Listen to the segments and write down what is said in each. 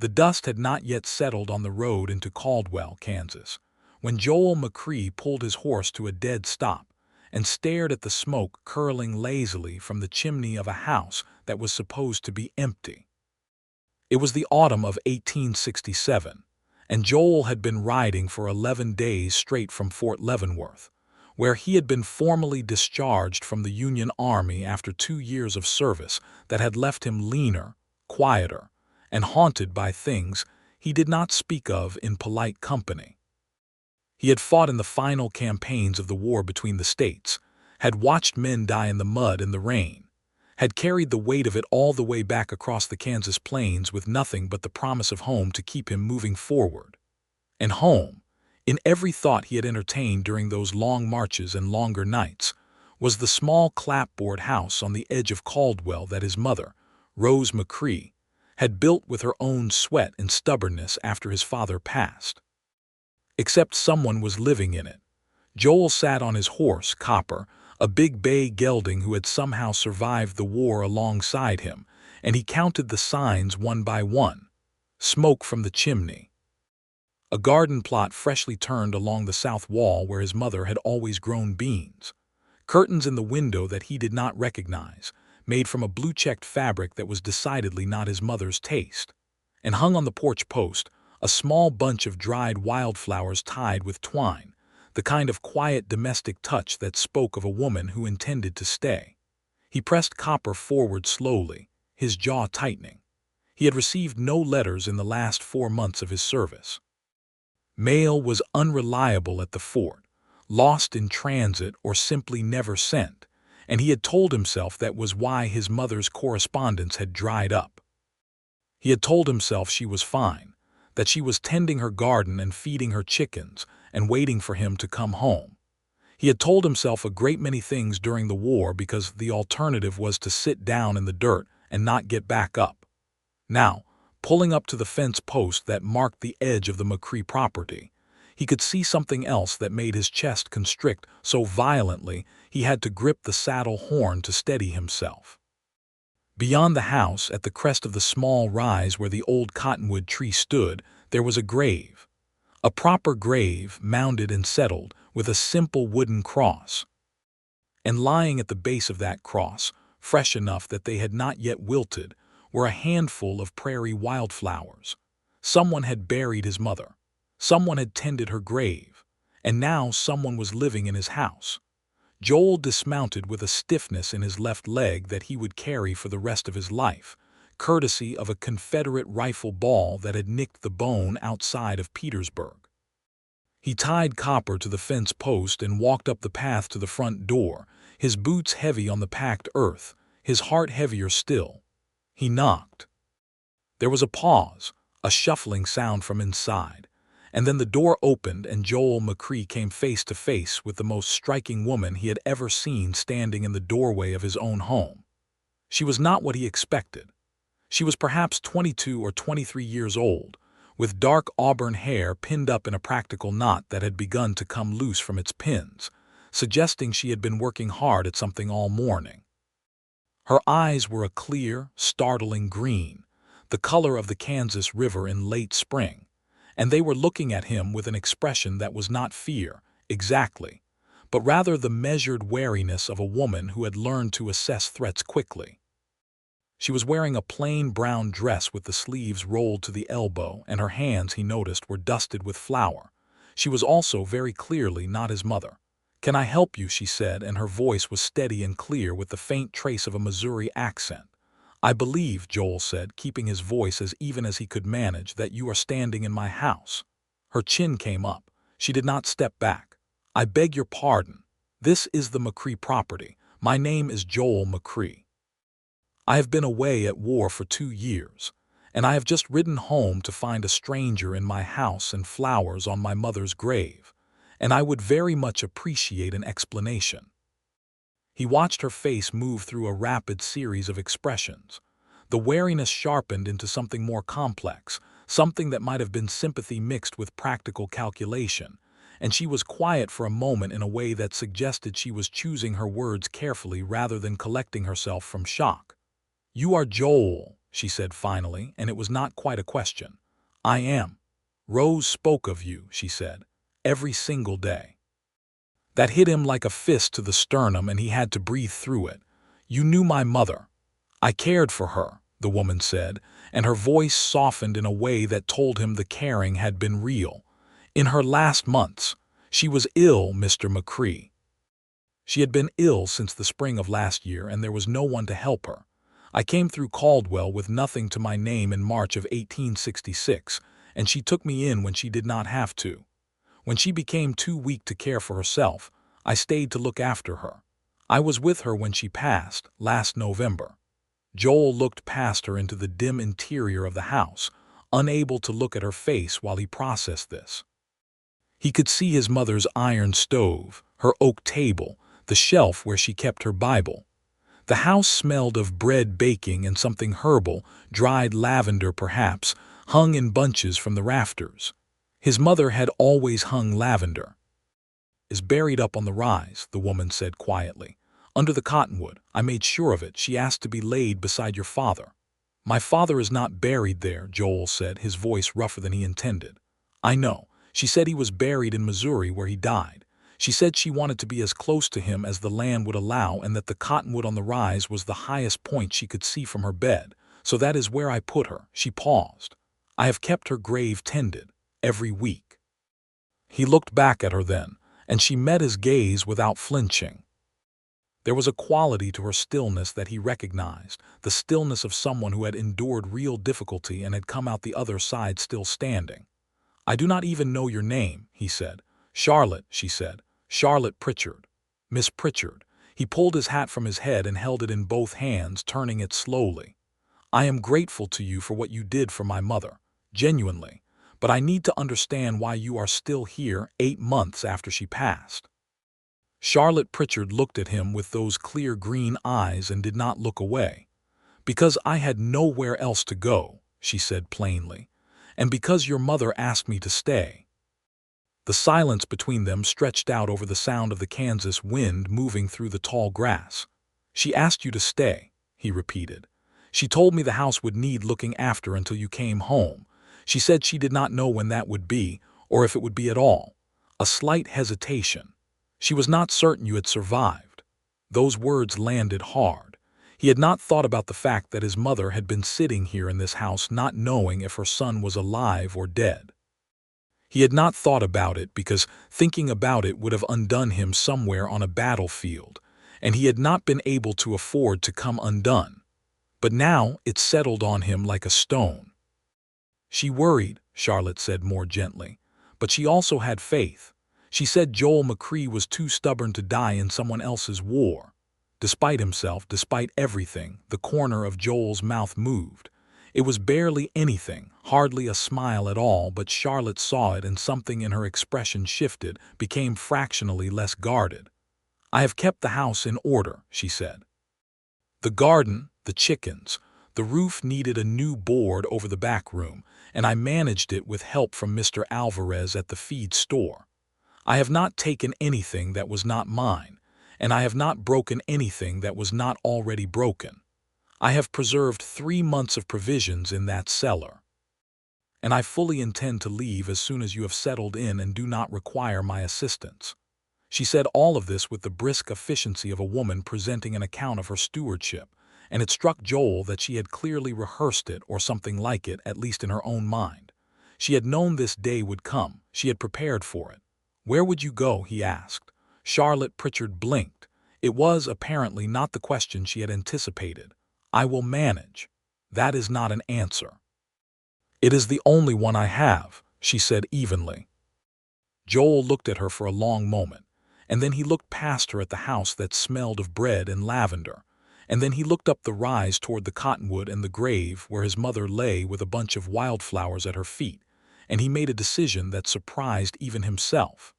The dust had not yet settled on the road into Caldwell, Kansas, when Joel McCrae pulled his horse to a dead stop and stared at the smoke curling lazily from the chimney of a house that was supposed to be empty. It was the autumn of 1867, and Joel had been riding for 11 days straight from Fort Leavenworth, where he had been formally discharged from the Union Army after 2 years of service that had left him leaner, quieter, and haunted by things he did not speak of in polite company. He had fought in the final campaigns of the war between the states, had watched men die in the mud and the rain, had carried the weight of it all the way back across the Kansas plains with nothing but the promise of home to keep him moving forward. And home, in every thought he had entertained during those long marches and longer nights, was the small clapboard house on the edge of Caldwell that his mother, Rose McCrae, had built with her own sweat and stubbornness after his father passed. Except someone was living in it. Joel sat on his horse, Copper, a big bay gelding who had somehow survived the war alongside him, and he counted the signs one by one. Smoke from the chimney. A garden plot freshly turned along the south wall where his mother had always grown beans. Curtains in the window that he did not recognize, made from a blue-checked fabric that was decidedly not his mother's taste. And hung on the porch post, a small bunch of dried wildflowers tied with twine, the kind of quiet domestic touch that spoke of a woman who intended to stay. He pressed Copper forward slowly, his jaw tightening. He had received no letters in the last 4 months of his service. Mail was unreliable at the fort, lost in transit or simply never sent, and he had told himself that was why his mother's correspondence had dried up. He had told himself she was fine, that she was tending her garden and feeding her chickens and waiting for him to come home. He had told himself a great many things during the war because the alternative was to sit down in the dirt and not get back up. Now, pulling up to the fence post that marked the edge of the McCrae property, he could see something else that made his chest constrict so violently he had to grip the saddle horn to steady himself. Beyond the house, at the crest of the small rise where the old cottonwood tree stood, there was a grave. A proper grave, mounded and settled, with a simple wooden cross. And lying at the base of that cross, fresh enough that they had not yet wilted, were a handful of prairie wildflowers. Someone had buried his mother. Someone had tended her grave. And now someone was living in his house. Joel dismounted with a stiffness in his left leg that he would carry for the rest of his life, courtesy of a Confederate rifle ball that had nicked the bone outside of Petersburg. He tied Copper to the fence post and walked up the path to the front door, his boots heavy on the packed earth, his heart heavier still. He knocked. There was a pause, a shuffling sound from inside, and then the door opened and Joel McCrae came face to face with the most striking woman he had ever seen standing in the doorway of his own home. She was not what he expected. She was perhaps 22 or 23 years old, with dark auburn hair pinned up in a practical knot that had begun to come loose from its pins, suggesting she had been working hard at something all morning. Her eyes were a clear, startling green, the color of the Kansas River in late spring, and they were looking at him with an expression that was not fear, exactly, but rather the measured wariness of a woman who had learned to assess threats quickly. She was wearing a plain brown dress with the sleeves rolled to the elbow, and her hands, he noticed, were dusted with flour. She was also very clearly not his mother. "Can I help you?" she said, and her voice was steady and clear with the faint trace of a Missouri accent. "I believe," Joel said, keeping his voice as even as he could manage, "that you are standing in my house." Her chin came up. She did not step back. "I beg your pardon. This is the McCrae property. My name is Joel McCrae. I have been away at war for 2 years, and I have just ridden home to find a stranger in my house and flowers on my mother's grave, and I would very much appreciate an explanation." He watched her face move through a rapid series of expressions. The wariness sharpened into something more complex, something that might have been sympathy mixed with practical calculation, and she was quiet for a moment in a way that suggested she was choosing her words carefully rather than collecting herself from shock. "You are Joel," she said finally, and it was not quite a question. "I am. Rose spoke of you," she said, "every single day." That hit him like a fist to the sternum, and he had to breathe through it. "You knew my mother." "I cared for her," the woman said, and her voice softened in a way that told him the caring had been real. "In her last months. She was ill, Mr. McCrae." She had been ill since the spring of last year, and there was no one to help her. "I came through Caldwell with nothing to my name in March of 1866, and she took me in when she did not have to. When she became too weak to care for herself, I stayed to look after her. I was with her when she passed, last November." Joel looked past her into the dim interior of the house, unable to look at her face while he processed this. He could see his mother's iron stove, her oak table, the shelf where she kept her Bible. The house smelled of bread baking and something herbal, dried lavender perhaps, hung in bunches from the rafters. His mother had always hung lavender. "Is buried up on the rise," the woman said quietly. "Under the cottonwood. I made sure of it. She asked to be laid beside your father." "My father is not buried there," Joel said, his voice rougher than he intended. "I know. She said he was buried in Missouri where he died. She said she wanted to be as close to him as the land would allow, and that the cottonwood on the rise was the highest point she could see from her bed. So that is where I put her." She paused. "I have kept her grave tended, every week." He looked back at her then, and she met his gaze without flinching. There was a quality to her stillness that he recognized, the stillness of someone who had endured real difficulty and had come out the other side still standing. "I do not even know your name," he said. "Charlotte," she said. "Charlotte Pritchard. Miss Pritchard." He pulled his hat from his head and held it in both hands, turning it slowly. "I am grateful to you for what you did for my mother, genuinely, but I need to understand why you are still here 8 months after she passed." Charlotte Pritchard looked at him with those clear green eyes and did not look away. "Because I had nowhere else to go," she said plainly, "and because your mother asked me to stay." The silence between them stretched out over the sound of the Kansas wind moving through the tall grass. "She asked you to stay," he repeated. "She told me the house would need looking after until you came home. She said she did not know when that would be, or if it would be at all." A slight hesitation. "She was not certain you had survived." Those words landed hard. He had not thought about the fact that his mother had been sitting here in this house not knowing if her son was alive or dead. He had not thought about it because thinking about it would have undone him somewhere on a battlefield, and he had not been able to afford to come undone. But now it settled on him like a stone. "She worried," Charlotte said more gently, "but she also had faith. She said Joel McCrae was too stubborn to die in someone else's war." Despite himself, despite everything, the corner of Joel's mouth moved. It was barely anything, hardly a smile at all, but Charlotte saw it, and something in her expression shifted, became fractionally less guarded. "I have kept the house in order," she said. "The garden, the chickens, the roof needed a new board over the back room, and I managed it with help from Mr. Alvarez at the feed store. I have not taken anything that was not mine, and I have not broken anything that was not already broken. I have preserved 3 months of provisions in that cellar. And I fully intend to leave as soon as you have settled in and do not require my assistance." She said all of this with the brisk efficiency of a woman presenting an account of her stewardship, and it struck Joel that she had clearly rehearsed it or something like it, at least in her own mind. She had known this day would come. She had prepared for it. "Where would you go?" he asked. Charlotte Pritchard blinked. It was, apparently, not the question she had anticipated. "I will manage." "That is not an answer." "It is the only one I have," she said evenly. Joel looked at her for a long moment, and then he looked past her at the house that smelled of bread and lavender, and then he looked up the rise toward the cottonwood and the grave where his mother lay with a bunch of wildflowers at her feet, and he made a decision that surprised even himself.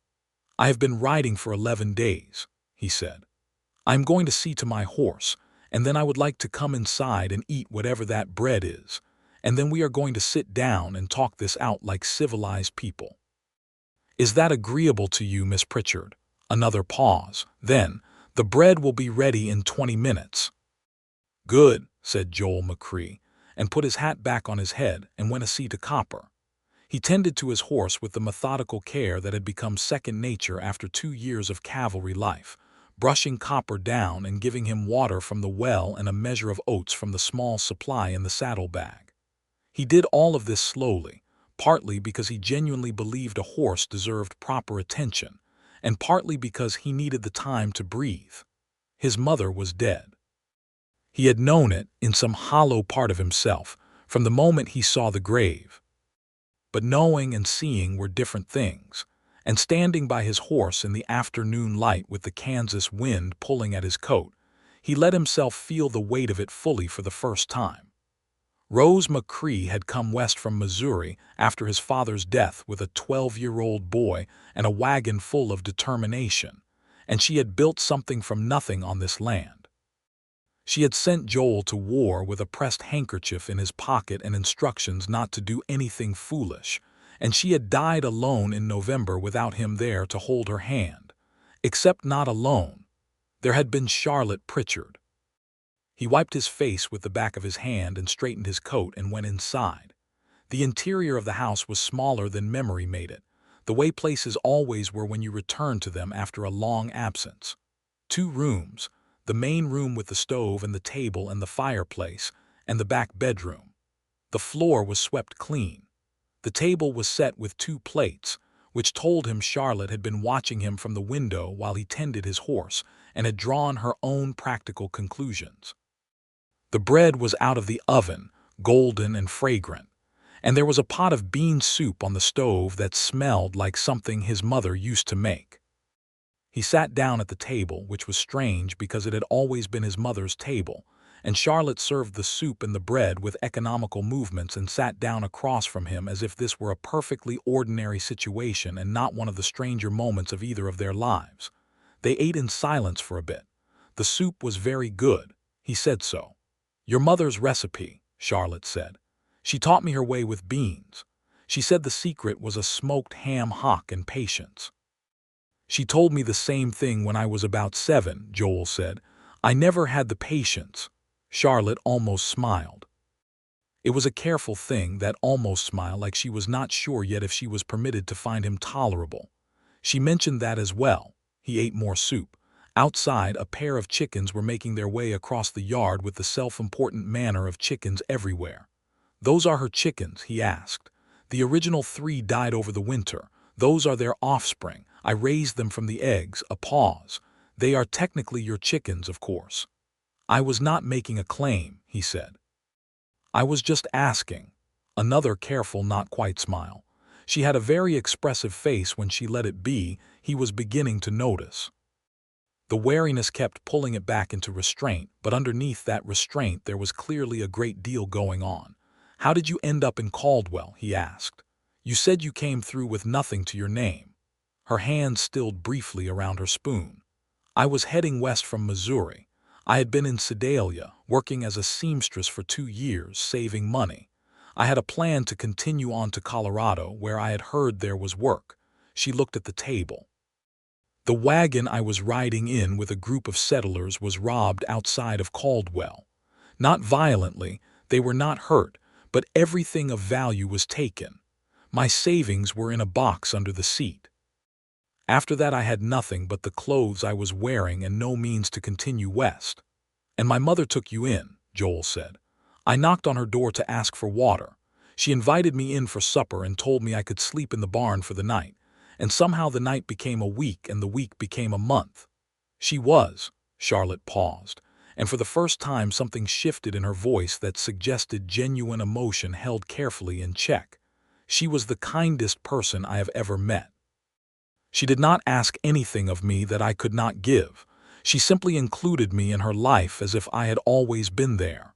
"I have been riding for 11 days, he said. "I am going to see to my horse, and then I would like to come inside and eat whatever that bread is, and then we are going to sit down and talk this out like civilized people. Is that agreeable to you, Miss Pritchard?" Another pause. Then, "The bread will be ready in 20 minutes. "Good," said Joel McCrae, and put his hat back on his head and went a see to Copper. He tended to his horse with the methodical care that had become second nature after 2 years of cavalry life, brushing Copper down and giving him water from the well and a measure of oats from the small supply in the saddlebag. He did all of this slowly, partly because he genuinely believed a horse deserved proper attention, and partly because he needed the time to breathe. His mother was dead. He had known it in some hollow part of himself from the moment he saw the grave. But knowing and seeing were different things, and standing by his horse in the afternoon light with the Kansas wind pulling at his coat, he let himself feel the weight of it fully for the first time. Rose McCrae had come west from Missouri after his father's death with a 12-year-old boy and a wagon full of determination, and she had built something from nothing on this land. She had sent Joel to war with a pressed handkerchief in his pocket and instructions not to do anything foolish, and she had died alone in November without him there to hold her hand. Except not alone. There had been Charlotte Pritchard. He wiped his face with the back of his hand and straightened his coat and went inside. The interior of the house was smaller than memory made it, the way places always were when you returned to them after a long absence. 2 rooms, the main room with the stove and the table and the fireplace, and the back bedroom. The floor was swept clean. The table was set with 2 plates, which told him Charlotte had been watching him from the window while he tended his horse and had drawn her own practical conclusions. The bread was out of the oven, golden and fragrant, and there was a pot of bean soup on the stove that smelled like something his mother used to make. He sat down at the table, which was strange because it had always been his mother's table, and Charlotte served the soup and the bread with economical movements and sat down across from him as if this were a perfectly ordinary situation and not one of the stranger moments of either of their lives. They ate in silence for a bit. The soup was very good. He said so. "Your mother's recipe," Charlotte said. "She taught me her way with beans. She said the secret was a smoked ham hock and patience." "She told me the same thing when I was about 7, Joel said. "I never had the patience." Charlotte almost smiled. It was a careful thing, that almost smile, like she was not sure yet if she was permitted to find him tolerable. She mentioned that as well. He ate more soup. Outside, a pair of chickens were making their way across the yard with the self-important manner of chickens everywhere. "Those are her chickens?" he asked. "The original 3 died over the winter. Those are their offspring. I raised them from the eggs." A pause. "They are technically your chickens, of course." "I was not making a claim," he said. "I was just asking." Another careful, not quite smile. She had a very expressive face when she let it be. He was beginning to notice. The wariness kept pulling it back into restraint, but underneath that restraint there was clearly a great deal going on. "How did you end up in Caldwell?" he asked. "You said you came through with nothing to your name." Her hand stilled briefly around her spoon. "I was heading west from Missouri. I had been in Sedalia, working as a seamstress for 2 years, saving money. I had a plan to continue on to Colorado, where I had heard there was work." She looked at the table. "The wagon I was riding in with a group of settlers was robbed outside of Caldwell. Not violently, they were not hurt, but everything of value was taken. My savings were in a box under the seat. After that I had nothing but the clothes I was wearing and no means to continue west." "And my mother took you in," Joel said. "I knocked on her door to ask for water. She invited me in for supper and told me I could sleep in the barn for the night. And somehow the night became a week and the week became a month." "She was." Charlotte paused, and for the first time something shifted in her voice that suggested genuine emotion held carefully in check. "She was the kindest person I have ever met. She did not ask anything of me that I could not give. She simply included me in her life as if I had always been there."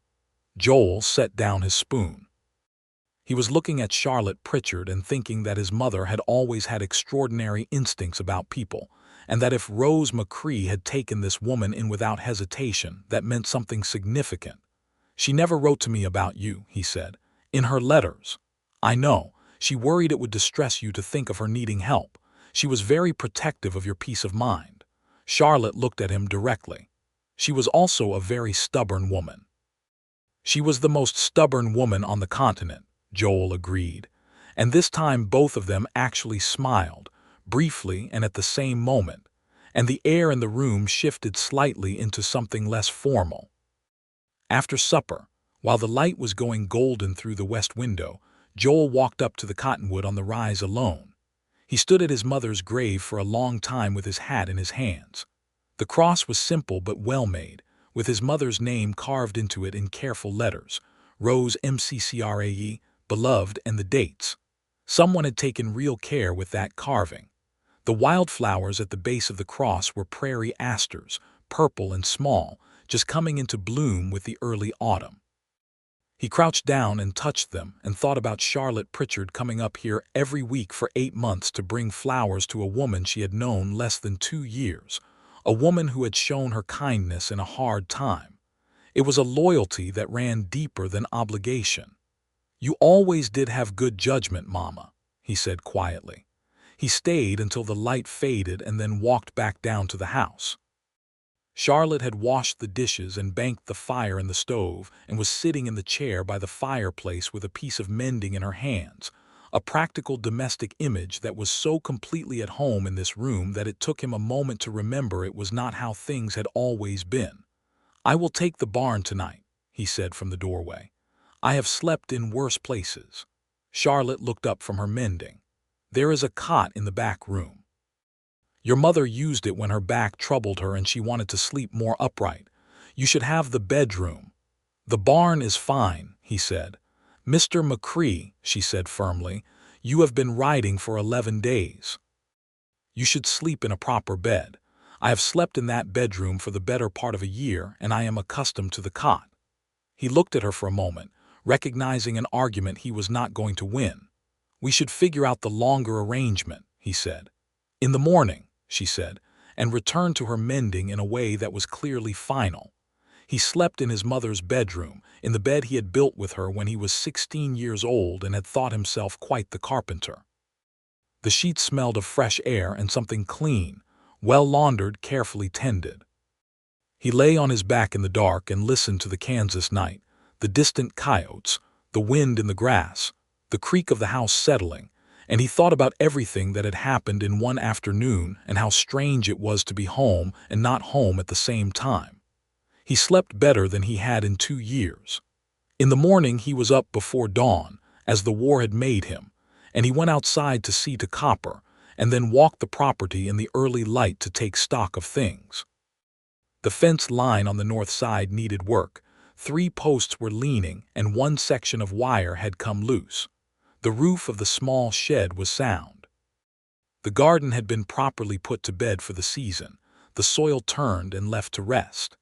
Joel set down his spoon. He was looking at Charlotte Pritchard and thinking that his mother had always had extraordinary instincts about people, and that if Rose McCrae had taken this woman in without hesitation, that meant something significant. "She never wrote to me about you," he said. "In her letters." "I know. She worried it would distress you to think of her needing help. She was very protective of your peace of mind." Charlotte looked at him directly. "She was also a very stubborn woman." She was the most stubborn woman on the continent, Joel agreed. And this time both of them actually smiled, briefly and at the same moment, and the air in the room shifted slightly into something less formal. After supper, while the light was going golden through the west window, Joel walked up to the cottonwood on the rise alone. He stood at his mother's grave for a long time with his hat in his hands. The cross was simple but well made, with his mother's name carved into it in careful letters, Rose MCCRAE, beloved, and the dates. Someone had taken real care with that carving. The wildflowers at the base of the cross were prairie asters, purple and small, just coming into bloom with the early autumn. He crouched down and touched them and thought about Charlotte Pritchard coming up here every week for 8 months to bring flowers to a woman she had known less than 2 years, a woman who had shown her kindness in a hard time. It was a loyalty that ran deeper than obligation. "You always did have good judgment, Mama," he said quietly. He stayed until the light faded and then walked back down to the house. Charlotte had washed the dishes and banked the fire in the stove and was sitting in the chair by the fireplace with a piece of mending in her hands, a practical domestic image that was so completely at home in this room that it took him a moment to remember it was not how things had always been. "I will take the barn tonight," he said from the doorway. "I have slept in worse places." Charlotte looked up from her mending. "There is a cot in the back room. Your mother used it when her back troubled her and she wanted to sleep more upright. You should have the bedroom." "The barn is fine," he said. "Mr. McCrae," she said firmly, "you have been riding for 11 days. You should sleep in a proper bed. I have slept in that bedroom for the better part of a year, and I am accustomed to the cot." He looked at her for a moment, recognizing an argument he was not going to win. "We should figure out the longer arrangement," he said. "In the morning," she said, and returned to her mending in a way that was clearly final. He slept in his mother's bedroom, in the bed he had built with her when he was 16 years old and had thought himself quite the carpenter. The sheets smelled of fresh air and something clean, well laundered, carefully tended. He lay on his back in the dark and listened to the Kansas night, the distant coyotes, the wind in the grass, the creak of the house settling, and he thought about everything that had happened in one afternoon and how strange it was to be home and not home at the same time. He slept better than he had in 2 years. In the morning he was up before dawn, as the war had made him, and he went outside to see to copper, and then walked the property in the early light to take stock of things. The fence line on the north side needed work. 3 posts were leaning and one section of wire had come loose. The roof of the small shed was sound. The garden had been properly put to bed for the season, the soil turned and left to rest.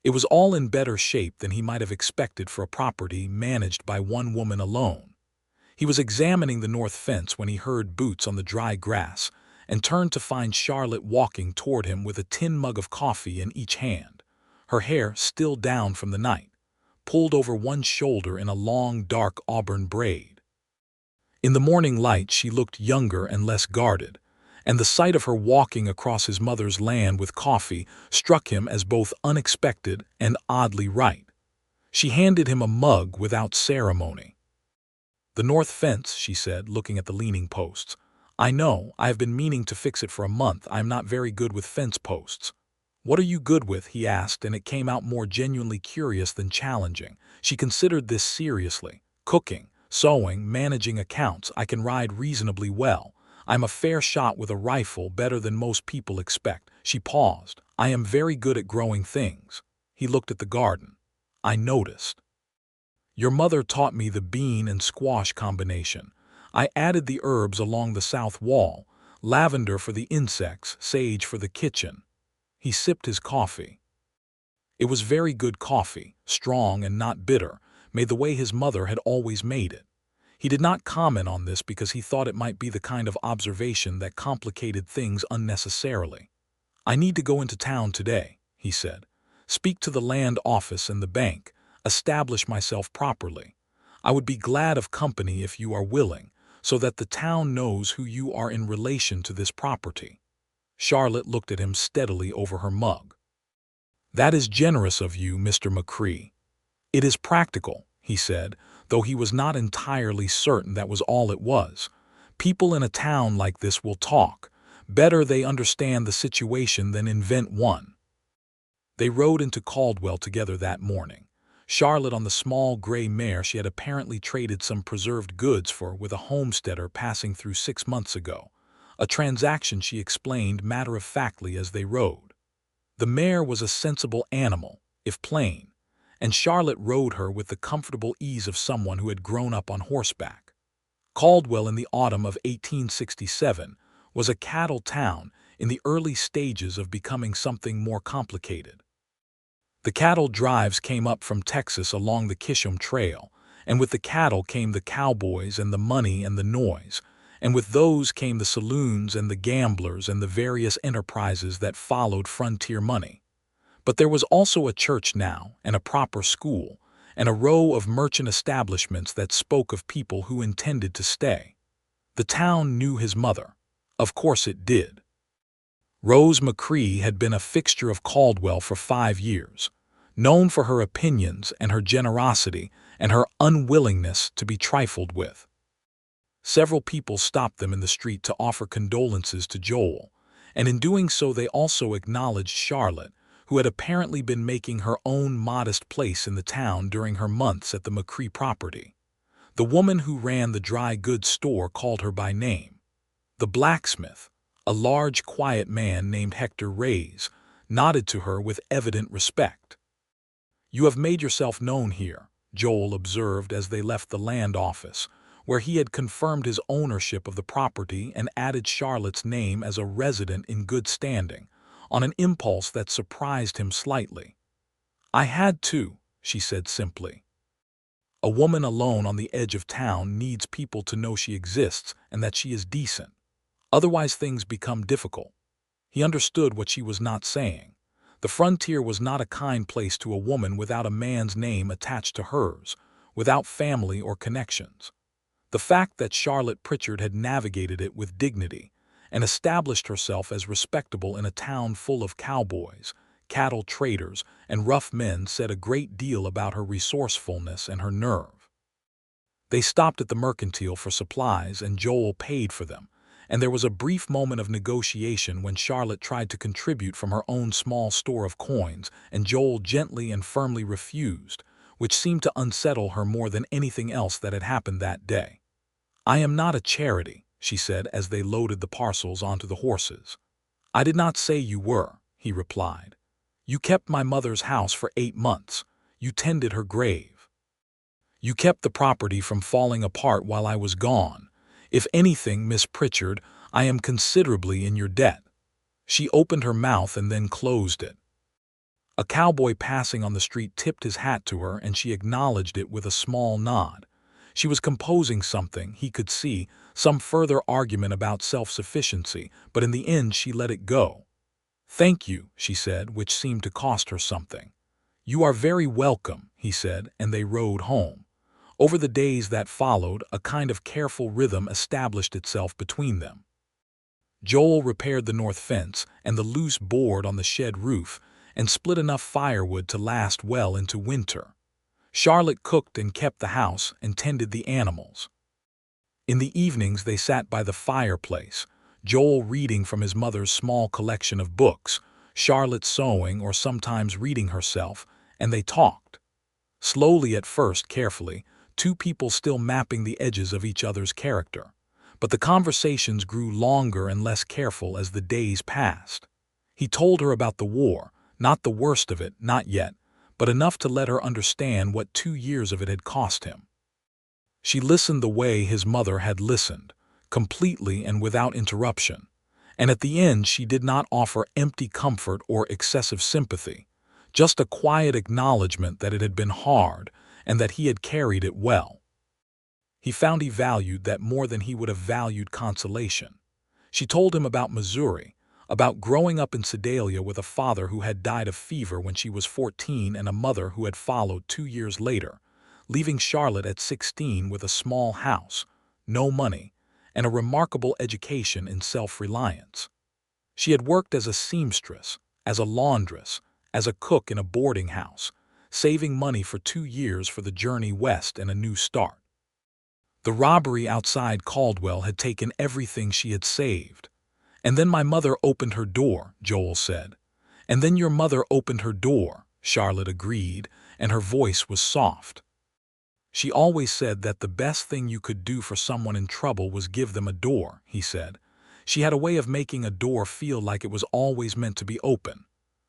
It was all in better shape than he might have expected for a property managed by one woman alone. He was examining the north fence when he heard boots on the dry grass and turned to find Charlotte walking toward him with a tin mug of coffee in each hand, her hair still down from the night, pulled over one shoulder in a long, dark auburn braid. In the morning light she looked younger and less guarded, and the sight of her walking across his mother's land with coffee struck him as both unexpected and oddly right. She handed him a mug without ceremony. "The north fence," she said, looking at the leaning posts. "I know, I have been meaning to fix it for a month. I am not very good with fence posts." "What are you good with?" he asked, and it came out more genuinely curious than challenging. She considered this seriously. "Cooking, sewing, managing accounts. I can ride reasonably well. I'm a fair shot with a rifle, better than most people expect." She paused. "I am very good at growing things." He looked at the garden. "I noticed. Your mother taught me the bean and squash combination. I added the herbs along the south wall, lavender for the insects, sage for the kitchen." He sipped his coffee. It was very good coffee, strong and not bitter, made the way his mother had always made it. He did not comment on this because he thought it might be the kind of observation that complicated things unnecessarily. "I need to go into town today," he said. "Speak to the land office and the bank, establish myself properly. I would be glad of company if you are willing, so that the town knows who you are in relation to this property." Charlotte looked at him steadily over her mug. "That is generous of you, Mr. McCrae. "It is practical," he said, though he was not entirely certain that was all it was. "People in a town like this will talk. Better they understand the situation than invent one." They rode into Caldwell together that morning, Charlotte on the small gray mare she had apparently traded some preserved goods for with a homesteader passing through 6 months ago, a transaction she explained matter-of-factly as they rode. The mare was a sensible animal, if plain, and Charlotte rode her with the comfortable ease of someone who had grown up on horseback. Caldwell in the autumn of 1867 was a cattle town in the early stages of becoming something more complicated. The cattle drives came up from Texas along the Kisham Trail, and with the cattle came the cowboys and the money and the noise, and with those came the saloons and the gamblers and the various enterprises that followed frontier money. But there was also a church now, and a proper school, and a row of merchant establishments that spoke of people who intended to stay. The town knew his mother. Of course it did. Rose McCrae had been a fixture of Caldwell for 5 years, known for her opinions and her generosity and her unwillingness to be trifled with. Several people stopped them in the street to offer condolences to Joel, and in doing so they also acknowledged Charlotte, who had apparently been making her own modest place in the town during her months at the McCrae property. The woman who ran the dry goods store called her by name. The blacksmith, a large, quiet man named Hector Reyes, nodded to her with evident respect. "You have made yourself known here," Joel observed as they left the land office, where he had confirmed his ownership of the property and added Charlotte's name as a resident in good standing, on an impulse that surprised him slightly. "I had to," she said simply. A woman alone on the edge of town needs people to know she exists and that she is decent. Otherwise things become difficult. He understood what she was not saying. The frontier was not a kind place to a woman without a man's name attached to hers, without family or connections. The fact that Charlotte Pritchard had navigated it with dignity and established herself as respectable in a town full of cowboys, cattle traders, and rough men said a great deal about her resourcefulness and her nerve. They stopped at the mercantile for supplies and Joel paid for them, and there was a brief moment of negotiation when Charlotte tried to contribute from her own small store of coins and Joel gently and firmly refused, which seemed to unsettle her more than anything else that had happened that day. "I am not a charity," she said as they loaded the parcels onto the horses. "I did not say you were," he replied. "You kept my mother's house for 8 months. You tended her grave. You kept the property from falling apart while I was gone. If anything, Miss Pritchard, I am considerably in your debt." She opened her mouth and then closed it. A cowboy passing on the street tipped his hat to her and she acknowledged it with a small nod. She was composing something, he could see, some further argument about self-sufficiency, but in the end she let it go. "Thank you," she said, which seemed to cost her something. "You are very welcome," he said, and they rode home. Over the days that followed, a kind of careful rhythm established itself between them. Joel repaired the north fence and the loose board on the shed roof and split enough firewood to last well into winter. Charlotte cooked and kept the house and tended the animals. In the evenings they sat by the fireplace, Joel reading from his mother's small collection of books, Charlotte sewing or sometimes reading herself, and they talked. Slowly at first, carefully, 2 people still mapping the edges of each other's character. But the conversations grew longer and less careful as the days passed. He told her about the war, not the worst of it, not yet, but enough to let her understand what 2 years of it had cost him. She listened the way his mother had listened, completely and without interruption, and at the end she did not offer empty comfort or excessive sympathy, just a quiet acknowledgement that it had been hard and that he had carried it well. He found he valued that more than he would have valued consolation. She told him about Missouri, about growing up in Sedalia with a father who had died of fever when she was 14 and a mother who had followed 2 years later, leaving Charlotte at 16 with a small house, no money, and a remarkable education in self-reliance. She had worked as a seamstress, as a laundress, as a cook in a boarding house, saving money for 2 years for the journey west and a new start. The robbery outside Caldwell had taken everything she had saved. "And then my mother opened her door," Joel said. "And then your mother opened her door," Charlotte agreed, and her voice was soft. "She always said that the best thing you could do for someone in trouble was give them a door," he said. "She had a way of making a door feel like it was always meant to be open."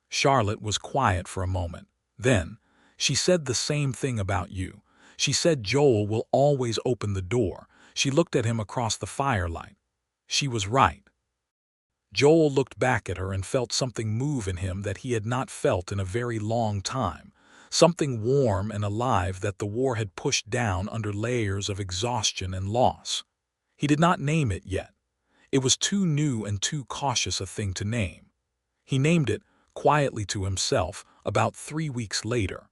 Charlotte was quiet for a moment. Then, "She said the same thing about you. She said Joel will always open the door." She looked at him across the firelight. She was right. Joel looked back at her and felt something move in him that he had not felt in a very long time, something warm and alive that the war had pushed down under layers of exhaustion and loss. He did not name it yet. It was too new and too cautious a thing to name. He named it, quietly to himself, about 3 weeks later.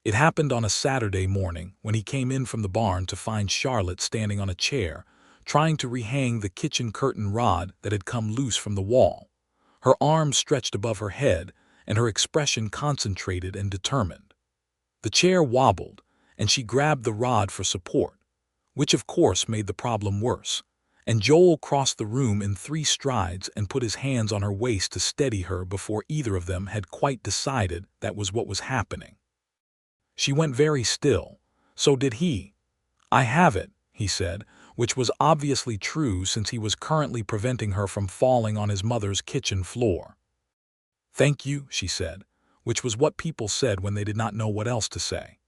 It happened on a Saturday morning when he came in from the barn to find Charlotte standing on a chair, trying to rehang the kitchen curtain rod that had come loose from the wall. Her arms stretched above her head, and her expression concentrated and determined. The chair wobbled, and she grabbed the rod for support, which of course made the problem worse, and Joel crossed the room in 3 strides and put his hands on her waist to steady her before either of them had quite decided that was what was happening. She went very still. So did he. "I have it," he said, which was obviously true since he was currently preventing her from falling on his mother's kitchen floor. "Thank you," she said, which was what people said when they did not know what else to say.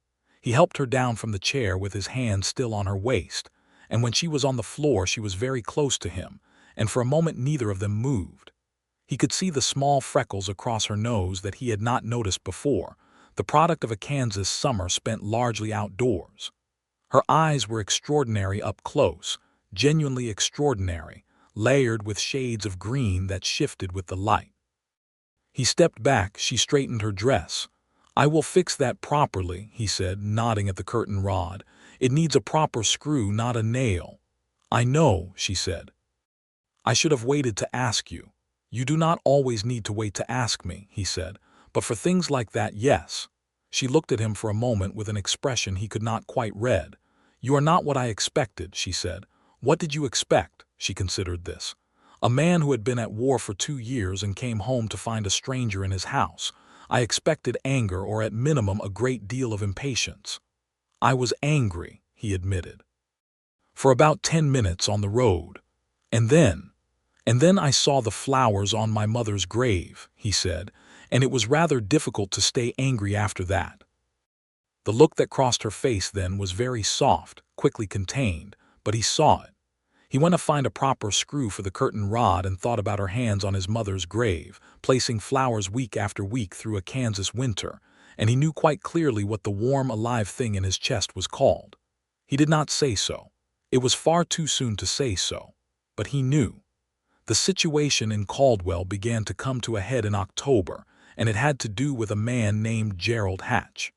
He helped her down from the chair with his hand still on her waist, and when she was on the floor she was very close to him, and for a moment neither of them moved. He could see the small freckles across her nose that he had not noticed before, the product of a Kansas summer spent largely outdoors. Her eyes were extraordinary up close, genuinely extraordinary, layered with shades of green that shifted with the light. He stepped back. She straightened her dress. "I will fix that properly," he said, nodding at the curtain rod. "It needs a proper screw, not a nail." "I know," she said. "I should have waited to ask you." "You do not always need to wait to ask me," he said, "but for things like that, yes." She looked at him for a moment with an expression he could not quite read. "You are not what I expected," she said. "What did you expect?" She considered this. "A man who had been at war for 2 years and came home to find a stranger in his house. I expected anger or at minimum a great deal of impatience." "I was angry," he admitted. "For about 10 minutes on the road. And then I saw the flowers on my mother's grave," he said, "and it was rather difficult to stay angry after that." The look that crossed her face then was very soft, quickly contained, but he saw it. He went to find a proper screw for the curtain rod and thought about her hands on his mother's grave, placing flowers week after week through a Kansas winter, and he knew quite clearly what the warm, alive thing in his chest was called. He did not say so. It was far too soon to say so. But he knew. The situation in Caldwell began to come to a head in October, and it had to do with a man named Gerald Hatch.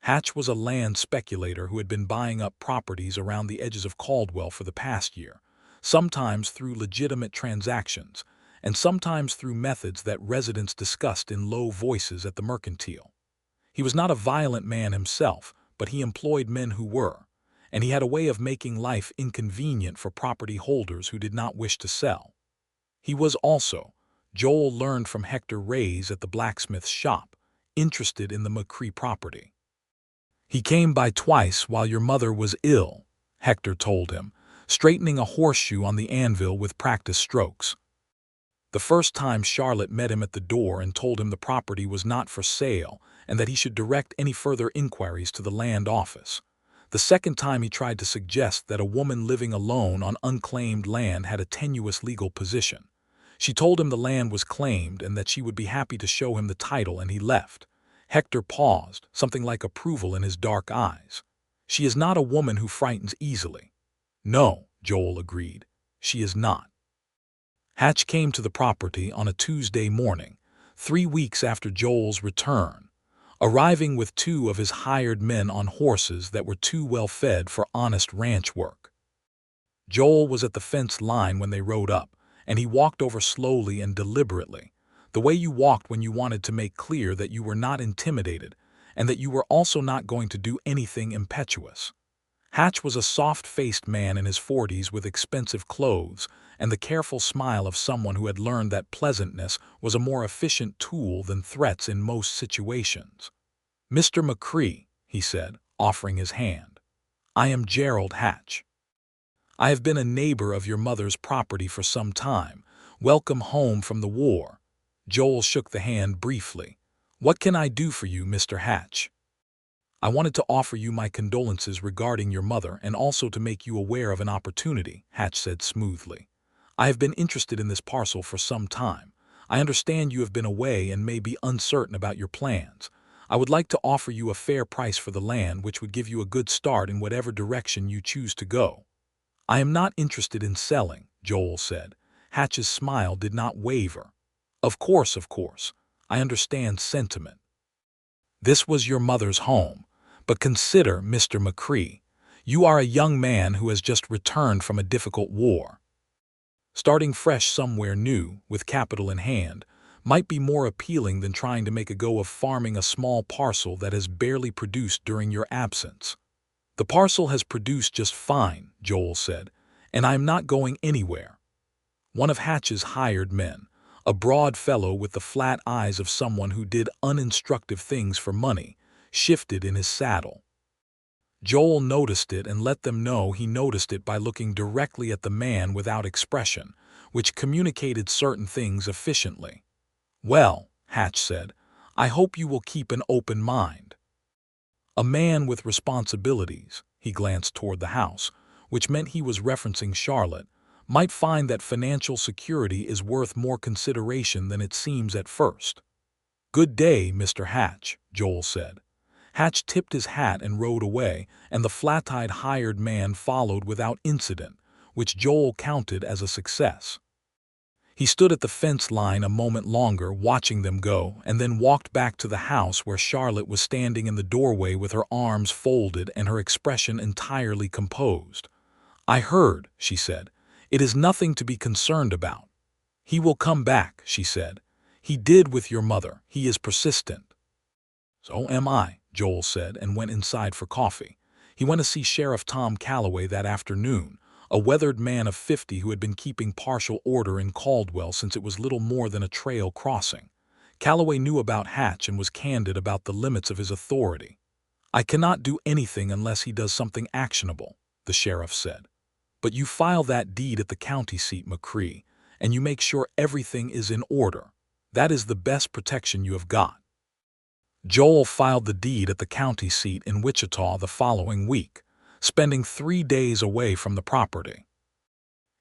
Hatch was a land speculator who had been buying up properties around the edges of Caldwell for the past year, sometimes through legitimate transactions, and sometimes through methods that residents discussed in low voices at the mercantile. He was not a violent man himself, but he employed men who were, and he had a way of making life inconvenient for property holders who did not wish to sell. He was also, Joel learned from Hector Ray's at the blacksmith's shop, interested in the McCrae property. "He came by twice while your mother was ill," Hector told him, straightening a horseshoe on the anvil with practice strokes. The first time Charlotte met him at the door and told him the property was not for sale and that he should direct any further inquiries to the land office. The second time he tried to suggest that a woman living alone on unclaimed land had a tenuous legal position. She told him the land was claimed and that she would be happy to show him the title, and he left. Hector paused, something like approval in his dark eyes. "She is not a woman who frightens easily." "No," Joel agreed. "She is not." Hatch came to the property on a Tuesday morning, 3 weeks after Joel's return, arriving with 2 of his hired men on horses that were too well fed for honest ranch work. Joel was at the fence line when they rode up, and he walked over slowly and deliberately, the way you walked when you wanted to make clear that you were not intimidated, and that you were also not going to do anything impetuous. Hatch was a soft-faced man in his 40s with expensive clothes and the careful smile of someone who had learned that pleasantness was a more efficient tool than threats in most situations. "Mr. McCrae," he said, offering his hand. "I am Gerald Hatch. I have been a neighbor of your mother's property for some time. Welcome home from the war." Joel shook the hand briefly. "What can I do for you, Mr. Hatch?" "I wanted to offer you my condolences regarding your mother and also to make you aware of an opportunity," Hatch said smoothly. "I have been interested in this parcel for some time. I understand you have been away and may be uncertain about your plans. I would like to offer you a fair price for the land, which would give you a good start in whatever direction you choose to go." "I am not interested in selling," Joel said. Hatch's smile did not waver. Of course. I understand sentiment. This was your mother's home. But consider, Mr. McCrae, you are a young man who has just returned from a difficult war. Starting fresh somewhere new, with capital in hand, might be more appealing than trying to make a go of farming a small parcel that has barely produced during your absence. "The parcel has produced just fine," Joel said, "and I am not going anywhere." One of Hatch's hired men, a broad fellow with the flat eyes of someone who did uninstructive things for money, shifted in his saddle. Joel noticed it and let them know he noticed it by looking directly at the man without expression, which communicated certain things efficiently. "Well," Hatch said, "I hope you will keep an open mind." A man with responsibilities, he glanced toward the house, which meant he was referencing Charlotte, might find that financial security is worth more consideration than it seems at first. "Good day, Mr. Hatch," Joel said. Hatch tipped his hat and rode away, and the flat-eyed hired man followed without incident, which Joel counted as a success. He stood at the fence line a moment longer, watching them go, and then walked back to the house where Charlotte was standing in the doorway with her arms folded and her expression entirely composed. "I heard," she said. "It is nothing to be concerned about." "He will come back," she said. "He did with your mother. He is persistent." "So am I," Joel said, and went inside for coffee. He went to see Sheriff Tom Calloway that afternoon, a weathered man of 50 who had been keeping partial order in Caldwell since it was little more than a trail crossing. Calloway knew about Hatch and was candid about the limits of his authority. "I cannot do anything unless he does something actionable," the sheriff said. "But you file that deed at the county seat, McCrae, and you make sure everything is in order. That is the best protection you have got." Joel filed the deed at the county seat in Wichita the following week, spending 3 days away from the property.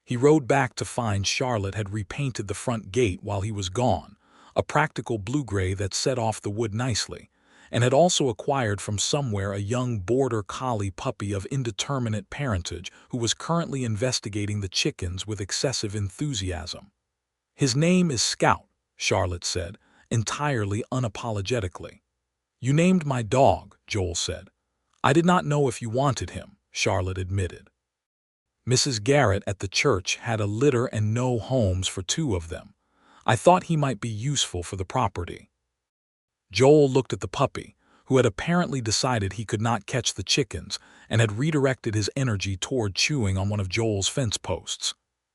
He rode back to find Charlotte had repainted the front gate while he was gone, a practical blue-gray that set off the wood nicely, and had also acquired from somewhere a young border collie puppy of indeterminate parentage who was currently investigating the chickens with excessive enthusiasm. "His name is Scout," Charlotte said, entirely unapologetically. "You named my dog," Joel said. "I did not know if you wanted him," Charlotte admitted. "Mrs. Garrett at the church had a litter and no homes for 2 of them. I thought he might be useful for the property." Joel looked at the puppy, who had apparently decided he could not catch the chickens and had redirected his energy toward chewing on one of Joel's fence posts.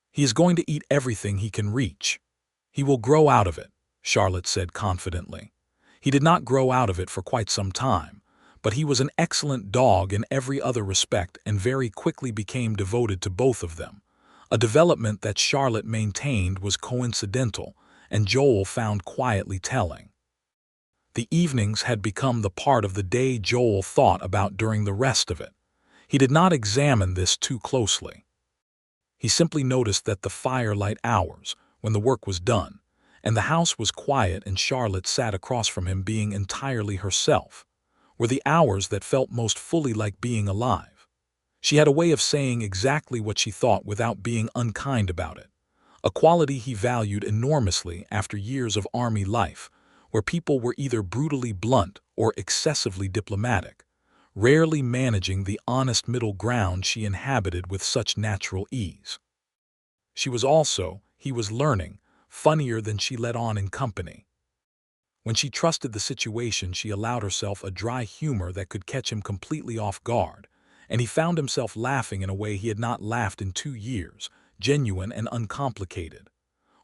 "He is going to eat everything he can reach. He will grow out of it," Charlotte said confidently. He did not grow out of it for quite some time, but he was an excellent dog in every other respect and very quickly became devoted to both of them, a development that Charlotte maintained was coincidental and Joel found quietly telling. The evenings had become the part of the day Joel thought about during the rest of it. He did not examine this too closely. He simply noticed that the firelight hours, when the work was done, and the house was quiet and Charlotte sat across from him being entirely herself, were the hours that felt most fully like being alive. She had a way of saying exactly what she thought without being unkind about it, a quality he valued enormously after years of army life, where people were either brutally blunt or excessively diplomatic, rarely managing the honest middle ground she inhabited with such natural ease. She was also, he was learning, funnier than she let on in company. When she trusted the situation, she allowed herself a dry humor that could catch him completely off guard, and he found himself laughing in a way he had not laughed in 2 years, genuine and uncomplicated.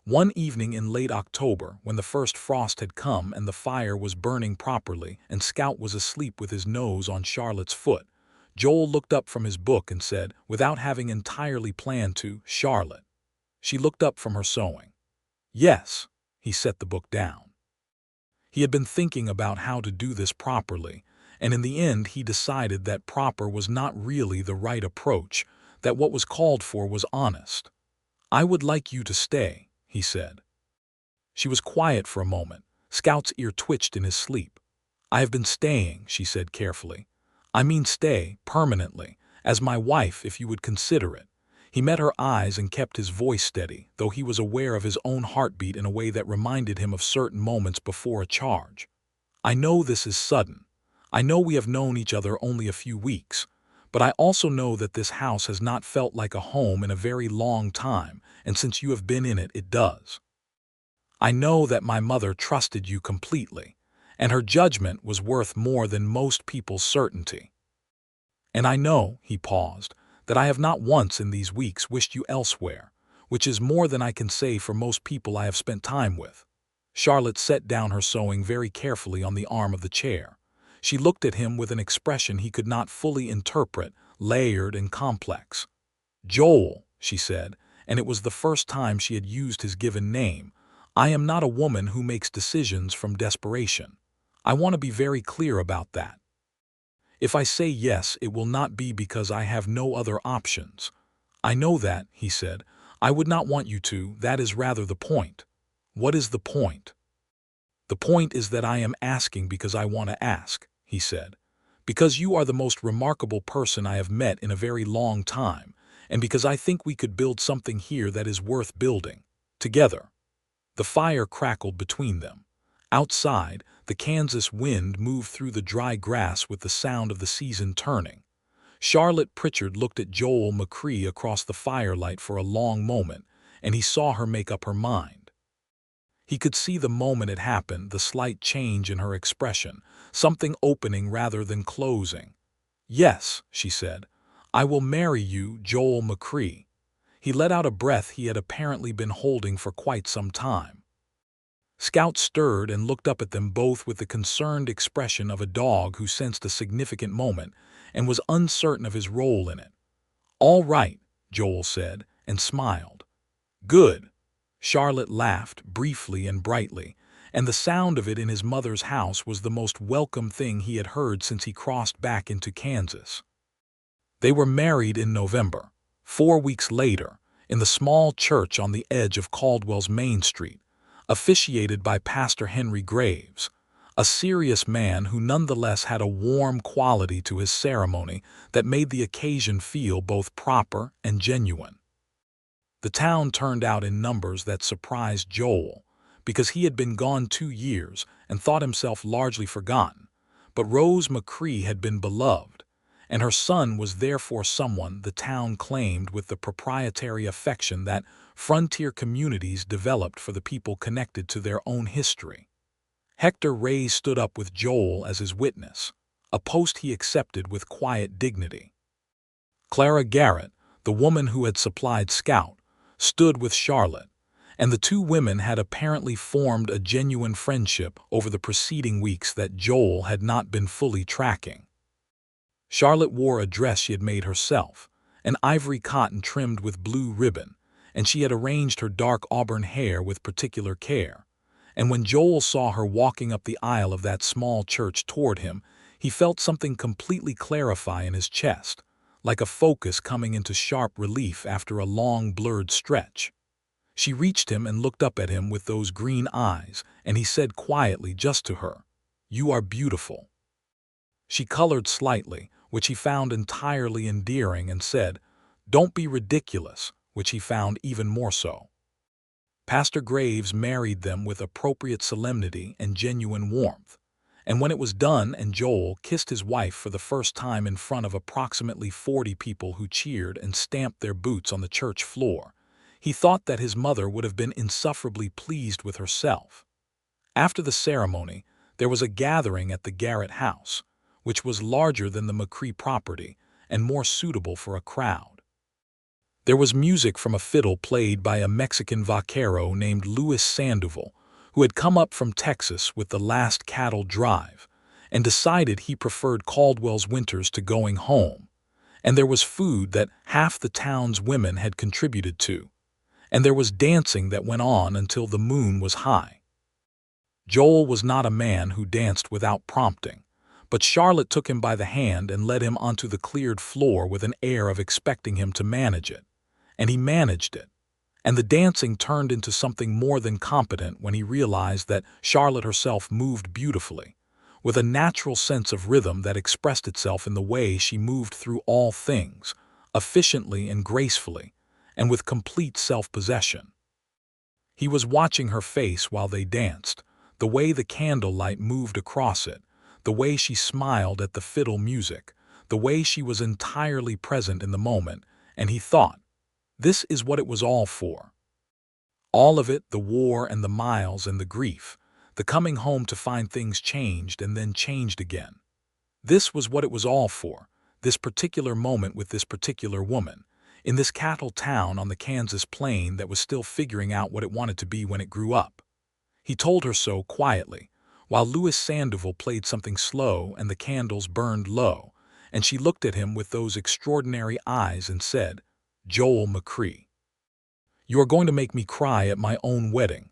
One evening in late October, when the first frost had come and the fire was burning properly and Scout was asleep with his nose on Charlotte's foot, Joel looked up from his book and said, without having entirely planned to, "Charlotte." She looked up from her sewing. "Yes." He set the book down. He had been thinking about how to do this properly, and in the end he decided that proper was not really the right approach, that what was called for was honest. "I would like you to stay," he said. She was quiet for a moment. Scout's ear twitched in his sleep. "I have been staying," she said carefully. "I mean stay, permanently, as my wife if you would consider it." He met her eyes and kept his voice steady, though he was aware of his own heartbeat in a way that reminded him of certain moments before a charge. "I know this is sudden. I know we have known each other only a few weeks, but I also know that this house has not felt like a home in a very long time, and since you have been in it, it does. I know that my mother trusted you completely, and her judgment was worth more than most people's certainty. And I know," he paused, "that I have not once in these weeks wished you elsewhere, which is more than I can say for most people I have spent time with." Charlotte set down her sewing very carefully on the arm of the chair. She looked at him with an expression he could not fully interpret, layered and complex. "Joel," she said, and it was the first time she had used his given name, "I am not a woman who makes decisions from desperation. I want to be very clear about that. If I say yes, it will not be because I have no other options." "I know that," he said. "I would not want you to. That is rather the point." "What is the point?" "The point is that I am asking because I want to ask," he said. "Because you are the most remarkable person I have met in a very long time, and because I think we could build something here that is worth building, together." The fire crackled between them. Outside, the Kansas wind moved through the dry grass with the sound of the season turning. Charlotte Pritchard looked at Joel McCrae across the firelight for a long moment, and he saw her make up her mind. He could see the moment it happened, the slight change in her expression, something opening rather than closing. "Yes," she said, "I will marry you, Joel McCrae." He let out a breath he had apparently been holding for quite some time. Scout stirred and looked up at them both with the concerned expression of a dog who sensed a significant moment and was uncertain of his role in it. "All right," Joel said, and smiled. "Good." Charlotte laughed, briefly and brightly, and the sound of it in his mother's house was the most welcome thing he had heard since he crossed back into Kansas. They were married in November. 4 weeks later, in the small church on the edge of Caldwell's Main Street, officiated by Pastor Henry Graves, a serious man who nonetheless had a warm quality to his ceremony that made the occasion feel both proper and genuine. The town turned out in numbers that surprised Joel, because he had been gone 2 years and thought himself largely forgotten, but Rose McCrae had been beloved, and her son was therefore someone the town claimed with the proprietary affection that frontier communities developed for the people connected to their own history. Hector Ray stood up with Joel as his witness, a post he accepted with quiet dignity. Clara Garrett, the woman who had supplied Scout, stood with Charlotte, and the two women had apparently formed a genuine friendship over the preceding weeks that Joel had not been fully tracking. Charlotte wore a dress she had made herself, an ivory cotton trimmed with blue ribbon, and she had arranged her dark auburn hair with particular care. And when Joel saw her walking up the aisle of that small church toward him, he felt something completely clarify in his chest, like a focus coming into sharp relief after a long blurred stretch. She reached him and looked up at him with those green eyes, and he said quietly just to her, "You are beautiful." She colored slightly, which he found entirely endearing, and said, "Don't be ridiculous," which he found even more so. Pastor Graves married them with appropriate solemnity and genuine warmth, and when it was done and Joel kissed his wife for the first time in front of approximately 40 people who cheered and stamped their boots on the church floor, he thought that his mother would have been insufferably pleased with herself. After the ceremony, there was a gathering at the Garrett house, which was larger than the McCrae property and more suitable for a crowd. There was music from a fiddle played by a Mexican vaquero named Luis Sandoval, who had come up from Texas with the last cattle drive and decided he preferred Caldwell's winters to going home. And there was food that half the town's women had contributed to, and there was dancing that went on until the moon was high. Joel was not a man who danced without prompting, but Charlotte took him by the hand and led him onto the cleared floor with an air of expecting him to manage it. And he managed it. And the dancing turned into something more than competent when he realized that Charlotte herself moved beautifully, with a natural sense of rhythm that expressed itself in the way she moved through all things, efficiently and gracefully, and with complete self-possession. He was watching her face while they danced, the way the candlelight moved across it, the way she smiled at the fiddle music, the way she was entirely present in the moment, and he thought, this is what it was all for. All of it, the war and the miles and the grief, the coming home to find things changed and then changed again. This was what it was all for, this particular moment with this particular woman, in this cattle town on the Kansas plain that was still figuring out what it wanted to be when it grew up. He told her so quietly, while Luis Sandoval played something slow and the candles burned low, and she looked at him with those extraordinary eyes and said, "Joel McCrae, you are going to make me cry at my own wedding."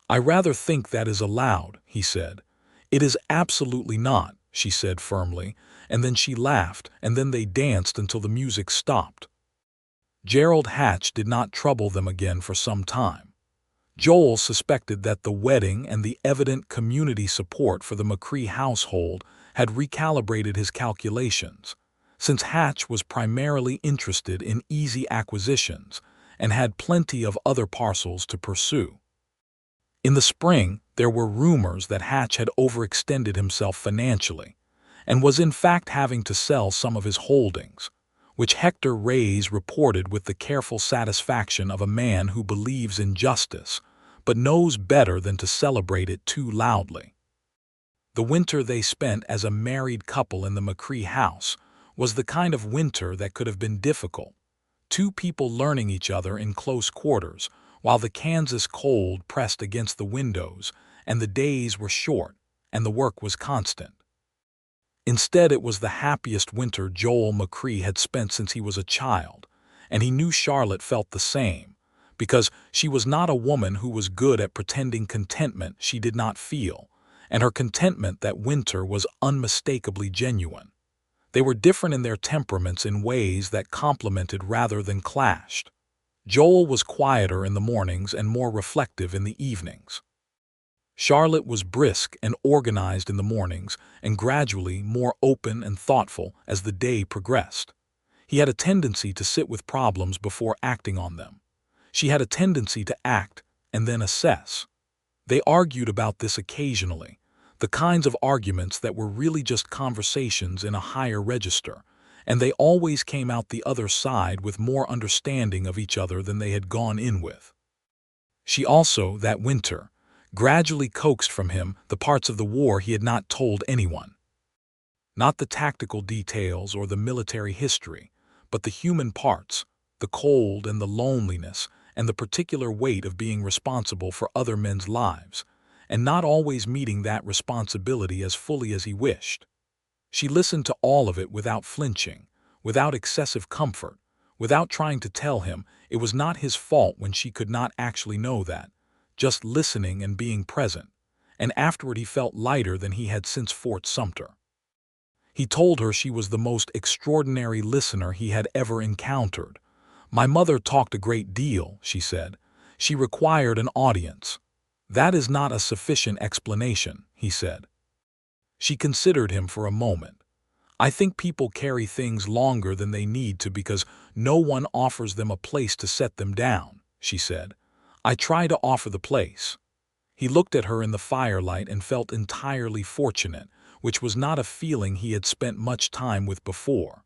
"I rather think that is allowed," he said. "It is absolutely not," she said firmly, and then she laughed, and then they danced until the music stopped. Gerald Hatch did not trouble them again for some time. Joel suspected that the wedding and the evident community support for the McCrae household had recalibrated his calculations, since Hatch was primarily interested in easy acquisitions and had plenty of other parcels to pursue. In the spring, there were rumors that Hatch had overextended himself financially and was in fact having to sell some of his holdings, which Hector Reyes reported with the careful satisfaction of a man who believes in justice, but knows better than to celebrate it too loudly. The winter they spent as a married couple in the McCrae house was the kind of winter that could have been difficult, two people learning each other in close quarters while the Kansas cold pressed against the windows and the days were short and the work was constant. Instead, it was the happiest winter Joel McCrae had spent since he was a child, and he knew Charlotte felt the same, because she was not a woman who was good at pretending contentment she did not feel, and her contentment that winter was unmistakably genuine. They were different in their temperaments in ways that complemented rather than clashed. Joel was quieter in the mornings and more reflective in the evenings. Charlotte was brisk and organized in the mornings and gradually more open and thoughtful as the day progressed. He had a tendency to sit with problems before acting on them. She had a tendency to act and then assess. They argued about this occasionally, the kinds of arguments that were really just conversations in a higher register, and they always came out the other side with more understanding of each other than they had gone in with. She also, that winter, gradually coaxed from him the parts of the war he had not told anyone. Not the tactical details or the military history, but the human parts, the cold and the loneliness and the particular weight of being responsible for other men's lives, and not always meeting that responsibility as fully as he wished. She listened to all of it without flinching, without excessive comfort, without trying to tell him it was not his fault when she could not actually know that, just listening and being present, and afterward he felt lighter than he had since Fort Sumter. He told her she was the most extraordinary listener he had ever encountered. "My mother talked a great deal," she said. "She required an audience." "That is not a sufficient explanation," he said. She considered him for a moment. "I think people carry things longer than they need to because no one offers them a place to set them down," she said. "I try to offer the place." He looked at her in the firelight and felt entirely fortunate, which was not a feeling he had spent much time with before.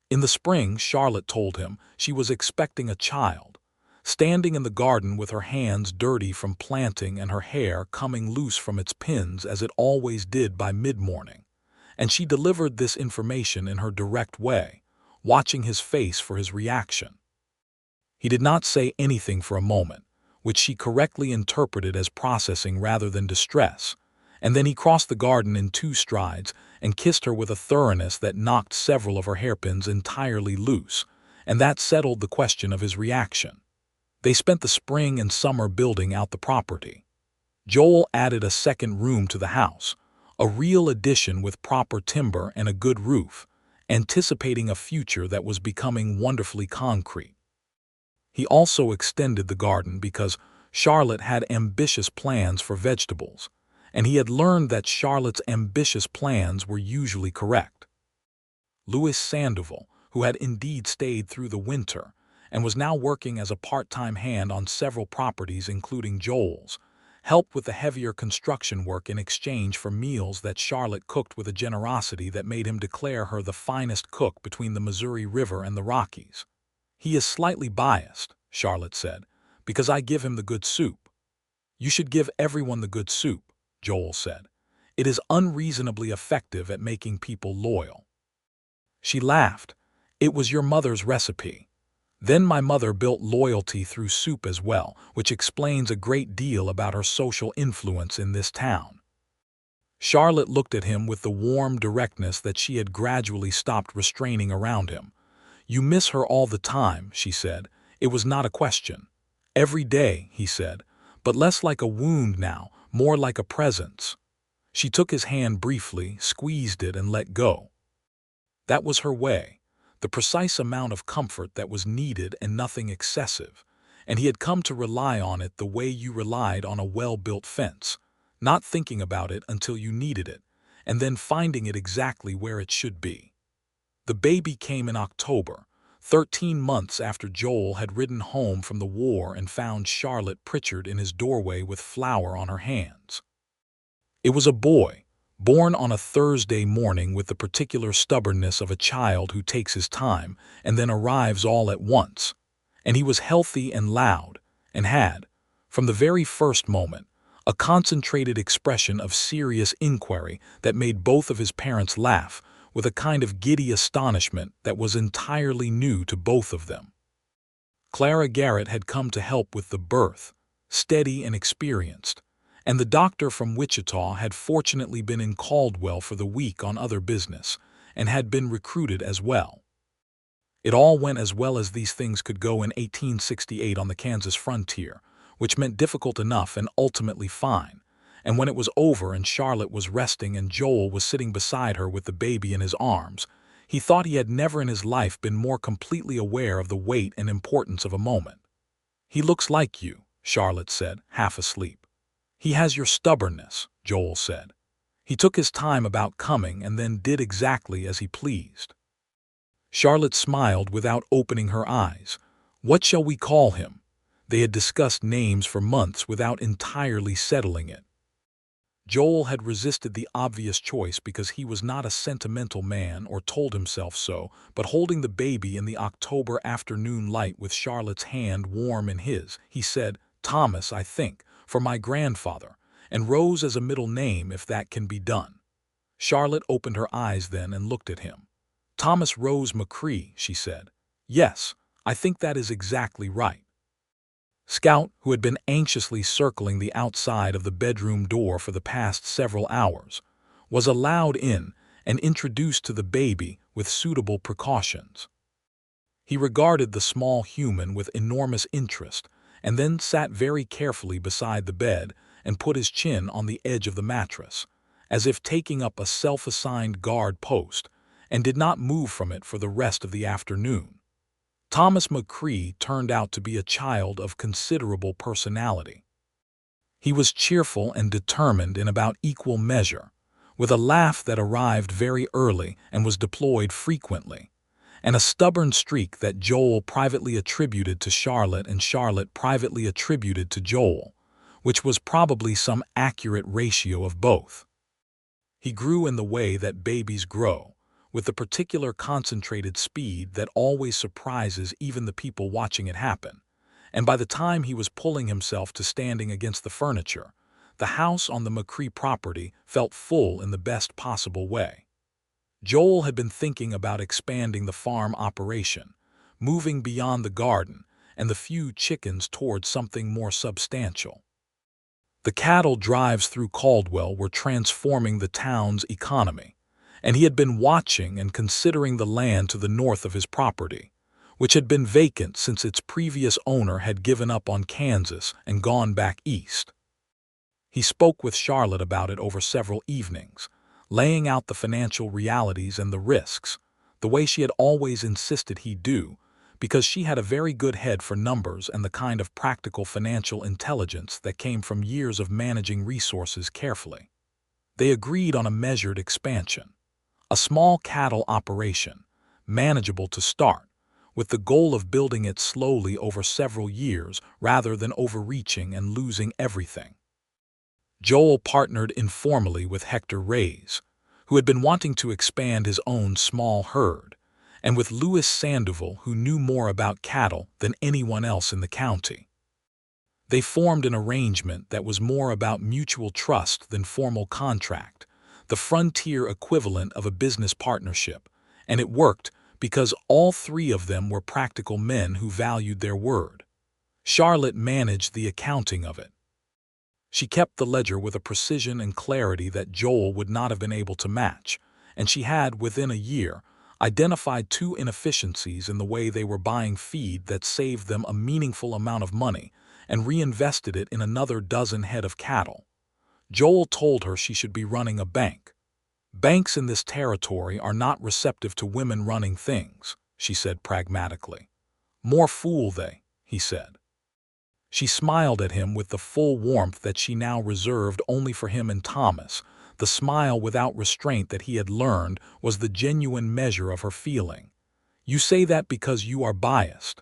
In the spring, Charlotte told him she was expecting a child, standing in the garden with her hands dirty from planting and her hair coming loose from its pins as it always did by mid-morning. And she delivered this information in her direct way, watching his face for his reaction. He did not say anything for a moment, which she correctly interpreted as processing rather than distress, and then he crossed the garden in 2 strides and kissed her with a thoroughness that knocked several of her hairpins entirely loose, and that settled the question of his reaction. They spent the spring and summer building out the property. Joel added a second room to the house, a real addition with proper timber and a good roof, anticipating a future that was becoming wonderfully concrete. He also extended the garden because Charlotte had ambitious plans for vegetables, and he had learned that Charlotte's ambitious plans were usually correct. Louis Sandoval, who had indeed stayed through the winter and was now working as a part-time hand on several properties including Joel's, helped with the heavier construction work in exchange for meals that Charlotte cooked with a generosity that made him declare her the finest cook between the Missouri River and the Rockies. "He is slightly biased," Charlotte said, "because I give him the good soup." "You should give everyone the good soup," Joel said. "It is unreasonably effective at making people loyal." She laughed. "It was your mother's recipe. Then my mother built loyalty through soup as well, which explains a great deal about her social influence in this town." Charlotte looked at him with the warm directness that she had gradually stopped restraining around him. "You miss her all the time," she said. "It was not a question." "Every day," he said, "but less like a wound now, more like a presence." She took his hand briefly, squeezed it, and let go. That was her way, the precise amount of comfort that was needed and nothing excessive, and he had come to rely on it the way you relied on a well-built fence, not thinking about it until you needed it, and then finding it exactly where it should be. The baby came in October, 13 months after Joel had ridden home from the war and found Charlotte Pritchard in his doorway with flour on her hands. It was a boy, born on a Thursday morning with the particular stubbornness of a child who takes his time and then arrives all at once, and he was healthy and loud, and had, from the very first moment, a concentrated expression of serious inquiry that made both of his parents laugh, with a kind of giddy astonishment that was entirely new to both of them. Clara Garrett had come to help with the birth, steady and experienced, and the doctor from Wichita had fortunately been in Caldwell for the week on other business, and had been recruited as well. It all went as well as these things could go in 1868 on the Kansas frontier, which meant difficult enough and ultimately fine. And when it was over and Charlotte was resting and Joel was sitting beside her with the baby in his arms, he thought he had never in his life been more completely aware of the weight and importance of a moment. "He looks like you," Charlotte said, half asleep. "He has your stubbornness," Joel said. "He took his time about coming and then did exactly as he pleased." Charlotte smiled without opening her eyes. What shall we call him? They had discussed names for months without entirely settling it. Joel had resisted the obvious choice because he was not a sentimental man or told himself so, but holding the baby in the October afternoon light with Charlotte's hand warm in his, he said, "Thomas, I think, for my grandfather, and Rose as a middle name if that can be done." Charlotte opened her eyes then and looked at him. "Thomas Rose McCrae," she said. "Yes, I think that is exactly right." Scout, who had been anxiously circling the outside of the bedroom door for the past several hours, was allowed in and introduced to the baby with suitable precautions. He regarded the small human with enormous interest and then sat very carefully beside the bed and put his chin on the edge of the mattress, as if taking up a self-assigned guard post, and did not move from it for the rest of the afternoon. Thomas McCrae turned out to be a child of considerable personality. He was cheerful and determined in about equal measure, with a laugh that arrived very early and was deployed frequently, and a stubborn streak that Joel privately attributed to Charlotte and Charlotte privately attributed to Joel, which was probably some accurate ratio of both. He grew in the way that babies grow, with the particular concentrated speed that always surprises even the people watching it happen, and by the time he was pulling himself to standing against the furniture, the house on the McCrae property felt full in the best possible way. Joel had been thinking about expanding the farm operation, moving beyond the garden and the few chickens towards something more substantial. The cattle drives through Caldwell were transforming the town's economy, and he had been watching and considering the land to the north of his property, which had been vacant since its previous owner had given up on Kansas and gone back east. He spoke with Charlotte about it over several evenings, laying out the financial realities and the risks, the way she had always insisted he do, because she had a very good head for numbers and the kind of practical financial intelligence that came from years of managing resources carefully. They agreed on a measured expansion, a small cattle operation, manageable to start, with the goal of building it slowly over several years rather than overreaching and losing everything. Joel partnered informally with Hector Reyes, who had been wanting to expand his own small herd, and with Louis Sandoval, who knew more about cattle than anyone else in the county. They formed an arrangement that was more about mutual trust than formal contract, the frontier equivalent of a business partnership, and it worked because all three of them were practical men who valued their word. Charlotte managed the accounting of it. She kept the ledger with a precision and clarity that Joel would not have been able to match, and she had, within a year, identified 2 inefficiencies in the way they were buying feed that saved them a meaningful amount of money and reinvested it in another dozen head of cattle. Joel told her she should be running a bank. Banks in this territory are not receptive to women running things, she said pragmatically. More fool they, he said. She smiled at him with the full warmth that she now reserved only for him and Thomas, the smile without restraint that he had learned was the genuine measure of her feeling. You say that because you are biased.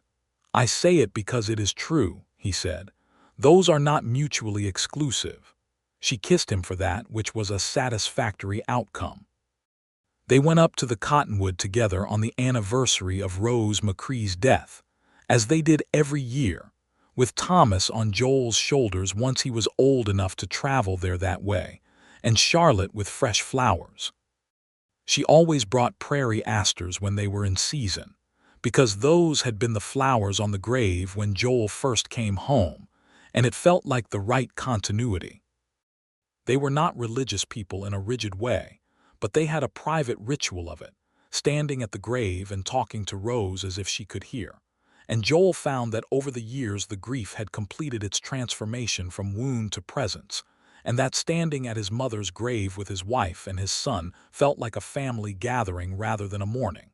I say it because it is true, he said. Those are not mutually exclusive. She kissed him for that, which was a satisfactory outcome. They went up to the cottonwood together on the anniversary of Rose McCrae's death, as they did every year, with Thomas on Joel's shoulders once he was old enough to travel there that way, and Charlotte with fresh flowers. She always brought prairie asters when they were in season, because those had been the flowers on the grave when Joel first came home, and it felt like the right continuity. They were not religious people in a rigid way, but they had a private ritual of it, standing at the grave and talking to Rose as if she could hear. And Joel found that over the years the grief had completed its transformation from wound to presence, and that standing at his mother's grave with his wife and his son felt like a family gathering rather than a mourning.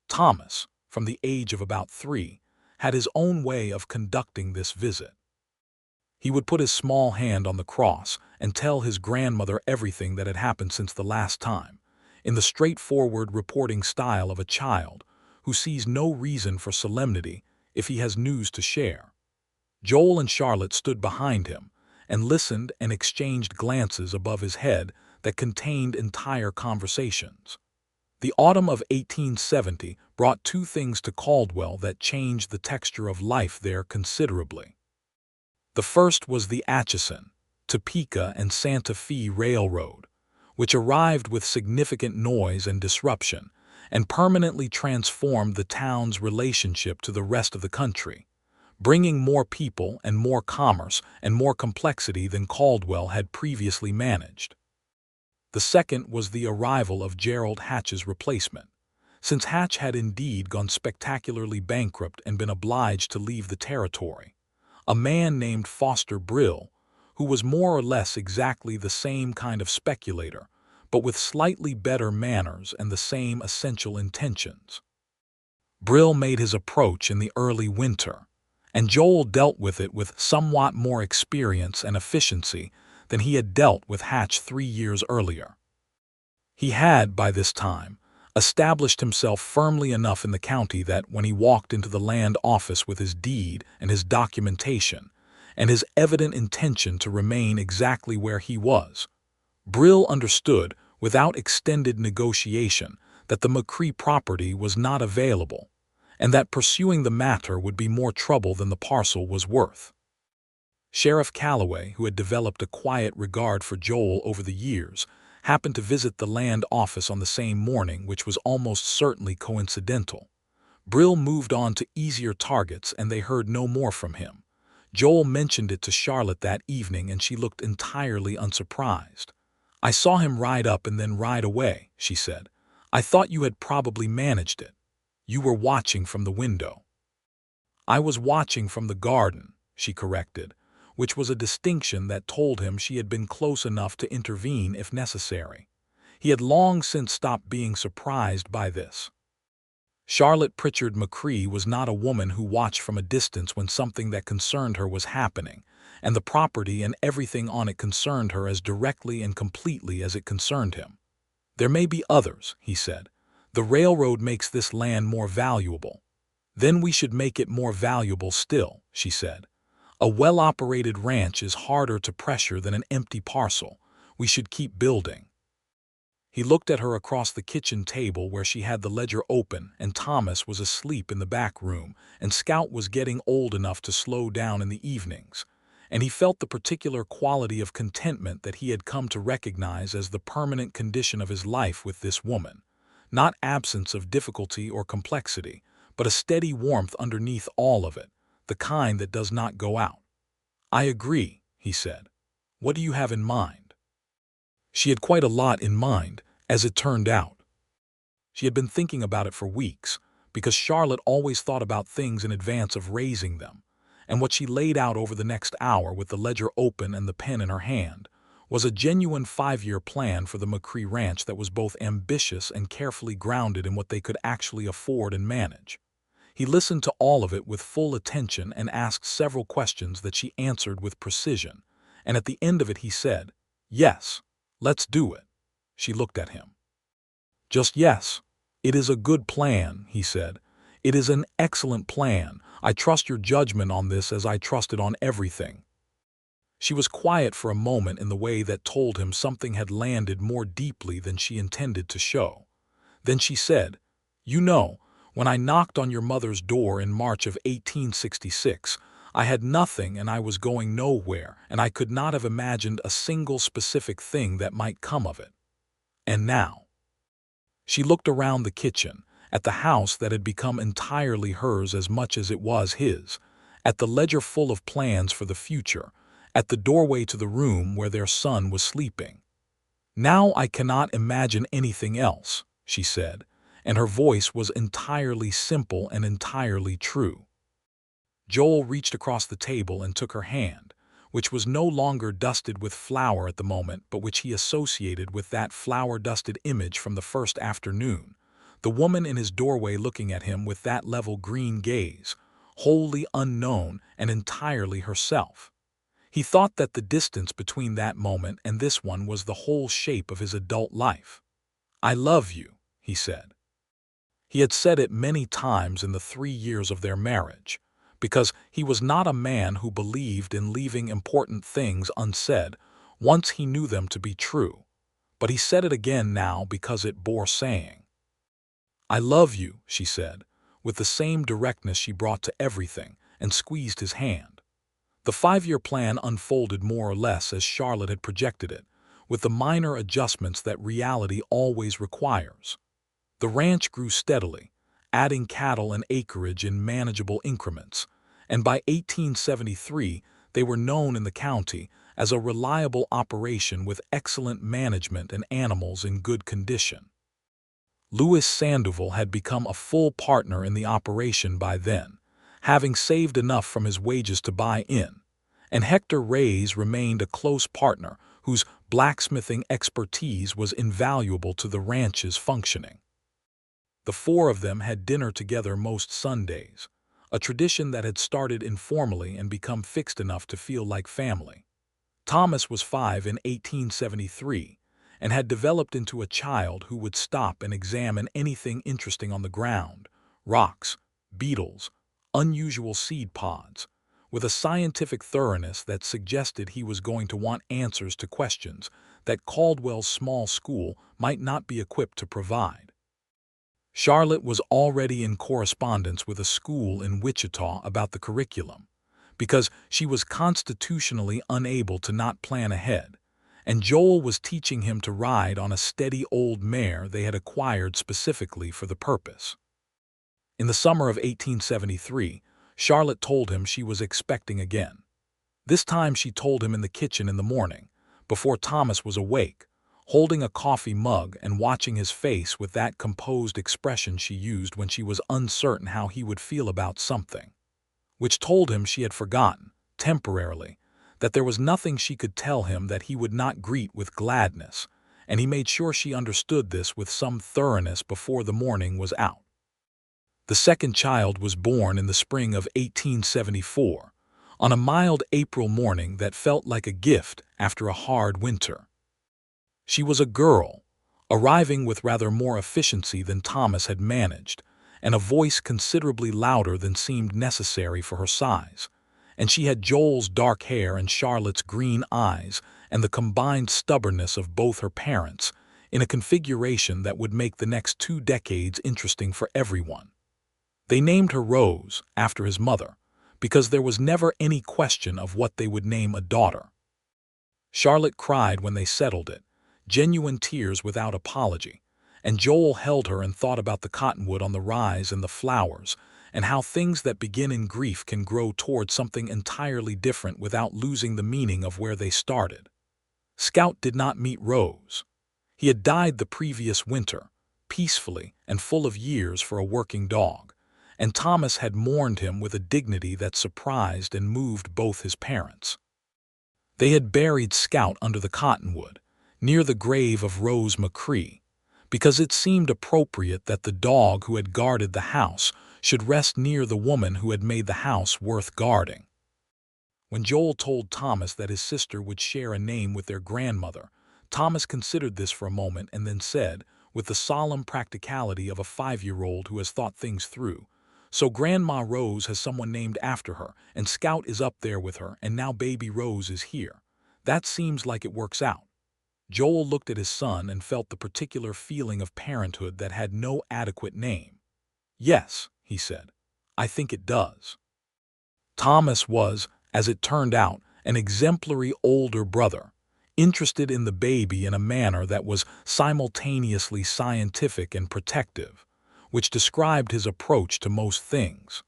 Thomas, from the age of about 3, had his own way of conducting this visit. He would put his small hand on the cross and tell his grandmother everything that had happened since the last time, in the straightforward reporting style of a child who sees no reason for solemnity if he has news to share. Joel and Charlotte stood behind him and listened and exchanged glances above his head that contained entire conversations. The autumn of 1870 brought 2 things to Caldwell that changed the texture of life there considerably. The first was the Atchison, Topeka and Santa Fe Railroad, which arrived with significant noise and disruption and permanently transformed the town's relationship to the rest of the country, bringing more people and more commerce and more complexity than Caldwell had previously managed. The second was the arrival of Gerald Hatch's replacement, since Hatch had indeed gone spectacularly bankrupt and been obliged to leave the territory. A man named Foster Brill, who was more or less exactly the same kind of speculator, but with slightly better manners and the same essential intentions. Brill made his approach in the early winter, and Joel dealt with it with somewhat more experience and efficiency than he had dealt with Hatch 3 years earlier. He had, by this time, established himself firmly enough in the county that when he walked into the land office with his deed and his documentation, and his evident intention to remain exactly where he was, Brill understood, without extended negotiation, that the McCrae property was not available, and that pursuing the matter would be more trouble than the parcel was worth. Sheriff Calloway, who had developed a quiet regard for Joel over the years, happened to visit the land office on the same morning, which was almost certainly coincidental. Brill moved on to easier targets, and they heard no more from him. Joel mentioned it to Charlotte that evening, and she looked entirely unsurprised. "I saw him ride up and then ride away," she said. "I thought you had probably managed it. You were watching from the window." "I was watching from the garden," she corrected, which was a distinction that told him she had been close enough to intervene if necessary. He had long since stopped being surprised by this. Charlotte Pritchard McCrae was not a woman who watched from a distance when something that concerned her was happening, and the property and everything on it concerned her as directly and completely as it concerned him. "There may be others," he said. "The railroad makes this land more valuable." "Then we should make it more valuable still," she said. "A well-operated ranch is harder to pressure than an empty parcel. We should keep building." He looked at her across the kitchen table where she had the ledger open, and Thomas was asleep in the back room, and Scout was getting old enough to slow down in the evenings, and he felt the particular quality of contentment that he had come to recognize as the permanent condition of his life with this woman. Not absence of difficulty or complexity, but a steady warmth underneath all of it, the kind that does not go out. "I agree," he said. "What do you have in mind?" She had quite a lot in mind, as it turned out. She had been thinking about it for weeks, because Charlotte always thought about things in advance of raising them, and what she laid out over the next hour with the ledger open and the pen in her hand was a genuine 5-year plan for the McCrae Ranch that was both ambitious and carefully grounded in what they could actually afford and manage. He listened to all of it with full attention and asked several questions that she answered with precision, and at the end of it he said, "Yes, let's do it." She looked at him. "Just yes. It is a good plan," he said. "It is an excellent plan. I trust your judgment on this as I trust it on everything." She was quiet for a moment in the way that told him something had landed more deeply than she intended to show. Then she said, "You know, when I knocked on your mother's door in March of 1866, I had nothing and I was going nowhere, and I could not have imagined a single specific thing that might come of it. And now—" She looked around the kitchen, at the house that had become entirely hers as much as it was his, at the ledger full of plans for the future, at the doorway to the room where their son was sleeping. "Now I cannot imagine anything else," she said, and her voice was entirely simple and entirely true. Joel reached across the table and took her hand, which was no longer dusted with flour at the moment, but which he associated with that flour-dusted image from the first afternoon, the woman in his doorway looking at him with that level green gaze, wholly unknown and entirely herself. He thought that the distance between that moment and this one was the whole shape of his adult life. "I love you," he said. He had said it many times in the 3 years of their marriage, because he was not a man who believed in leaving important things unsaid once he knew them to be true, but he said it again now because it bore saying. "I love you," she said, with the same directness she brought to everything, and squeezed his hand. The 5-year plan unfolded more or less as Charlotte had projected it, with the minor adjustments that reality always requires. The ranch grew steadily, adding cattle and acreage in manageable increments, and by 1873 they were known in the county as a reliable operation with excellent management and animals in good condition. Louis Sandoval had become a full partner in the operation by then, having saved enough from his wages to buy in, and Hector Reyes remained a close partner whose blacksmithing expertise was invaluable to the ranch's functioning. The 4 of them had dinner together most Sundays, a tradition that had started informally and become fixed enough to feel like family. Thomas was 5 in 1873 and had developed into a child who would stop and examine anything interesting on the ground, rocks, beetles, unusual seed pods, with a scientific thoroughness that suggested he was going to want answers to questions that Caldwell's small school might not be equipped to provide. Charlotte was already in correspondence with a school in Wichita about the curriculum, because she was constitutionally unable to not plan ahead, and Joel was teaching him to ride on a steady old mare they had acquired specifically for the purpose. In the summer of 1873, Charlotte told him she was expecting again. This time she told him in the kitchen in the morning, before Thomas was awake, holding a coffee mug and watching his face with that composed expression she used when she was uncertain how he would feel about something, which told him she had forgotten, temporarily, that there was nothing she could tell him that he would not greet with gladness, and he made sure she understood this with some thoroughness before the morning was out. The second child was born in the spring of 1874, on a mild April morning that felt like a gift after a hard winter. She was a girl, arriving with rather more efficiency than Thomas had managed, and a voice considerably louder than seemed necessary for her size, and she had Joel's dark hair and Charlotte's green eyes and the combined stubbornness of both her parents in a configuration that would make the next 2 decades interesting for everyone. They named her Rose, after his mother, because there was never any question of what they would name a daughter. Charlotte cried when they settled it, genuine tears without apology, and Joel held her and thought about the cottonwood on the rise and the flowers, and how things that begin in grief can grow toward something entirely different without losing the meaning of where they started. Scout did not meet Rose. He had died the previous winter, peacefully and full of years for a working dog, and Thomas had mourned him with a dignity that surprised and moved both his parents. They had buried Scout under the cottonwood, near the grave of Joel McCrae, because it seemed appropriate that the dog who had guarded the house should rest near the woman who had made the house worth guarding. When Joel told Thomas that his sister would share a name with their grandmother, Thomas considered this for a moment and then said, with the solemn practicality of a 5-year-old who has thought things through, "So Grandma Rose has someone named after her, and Scout is up there with her, and now baby Rose is here. That seems like it works out." Joel looked at his son and felt the particular feeling of parenthood that had no adequate name. "Yes," he said, "I think it does." Thomas was, as it turned out, an exemplary older brother, interested in the baby in a manner that was simultaneously scientific and protective, which described his approach to most things.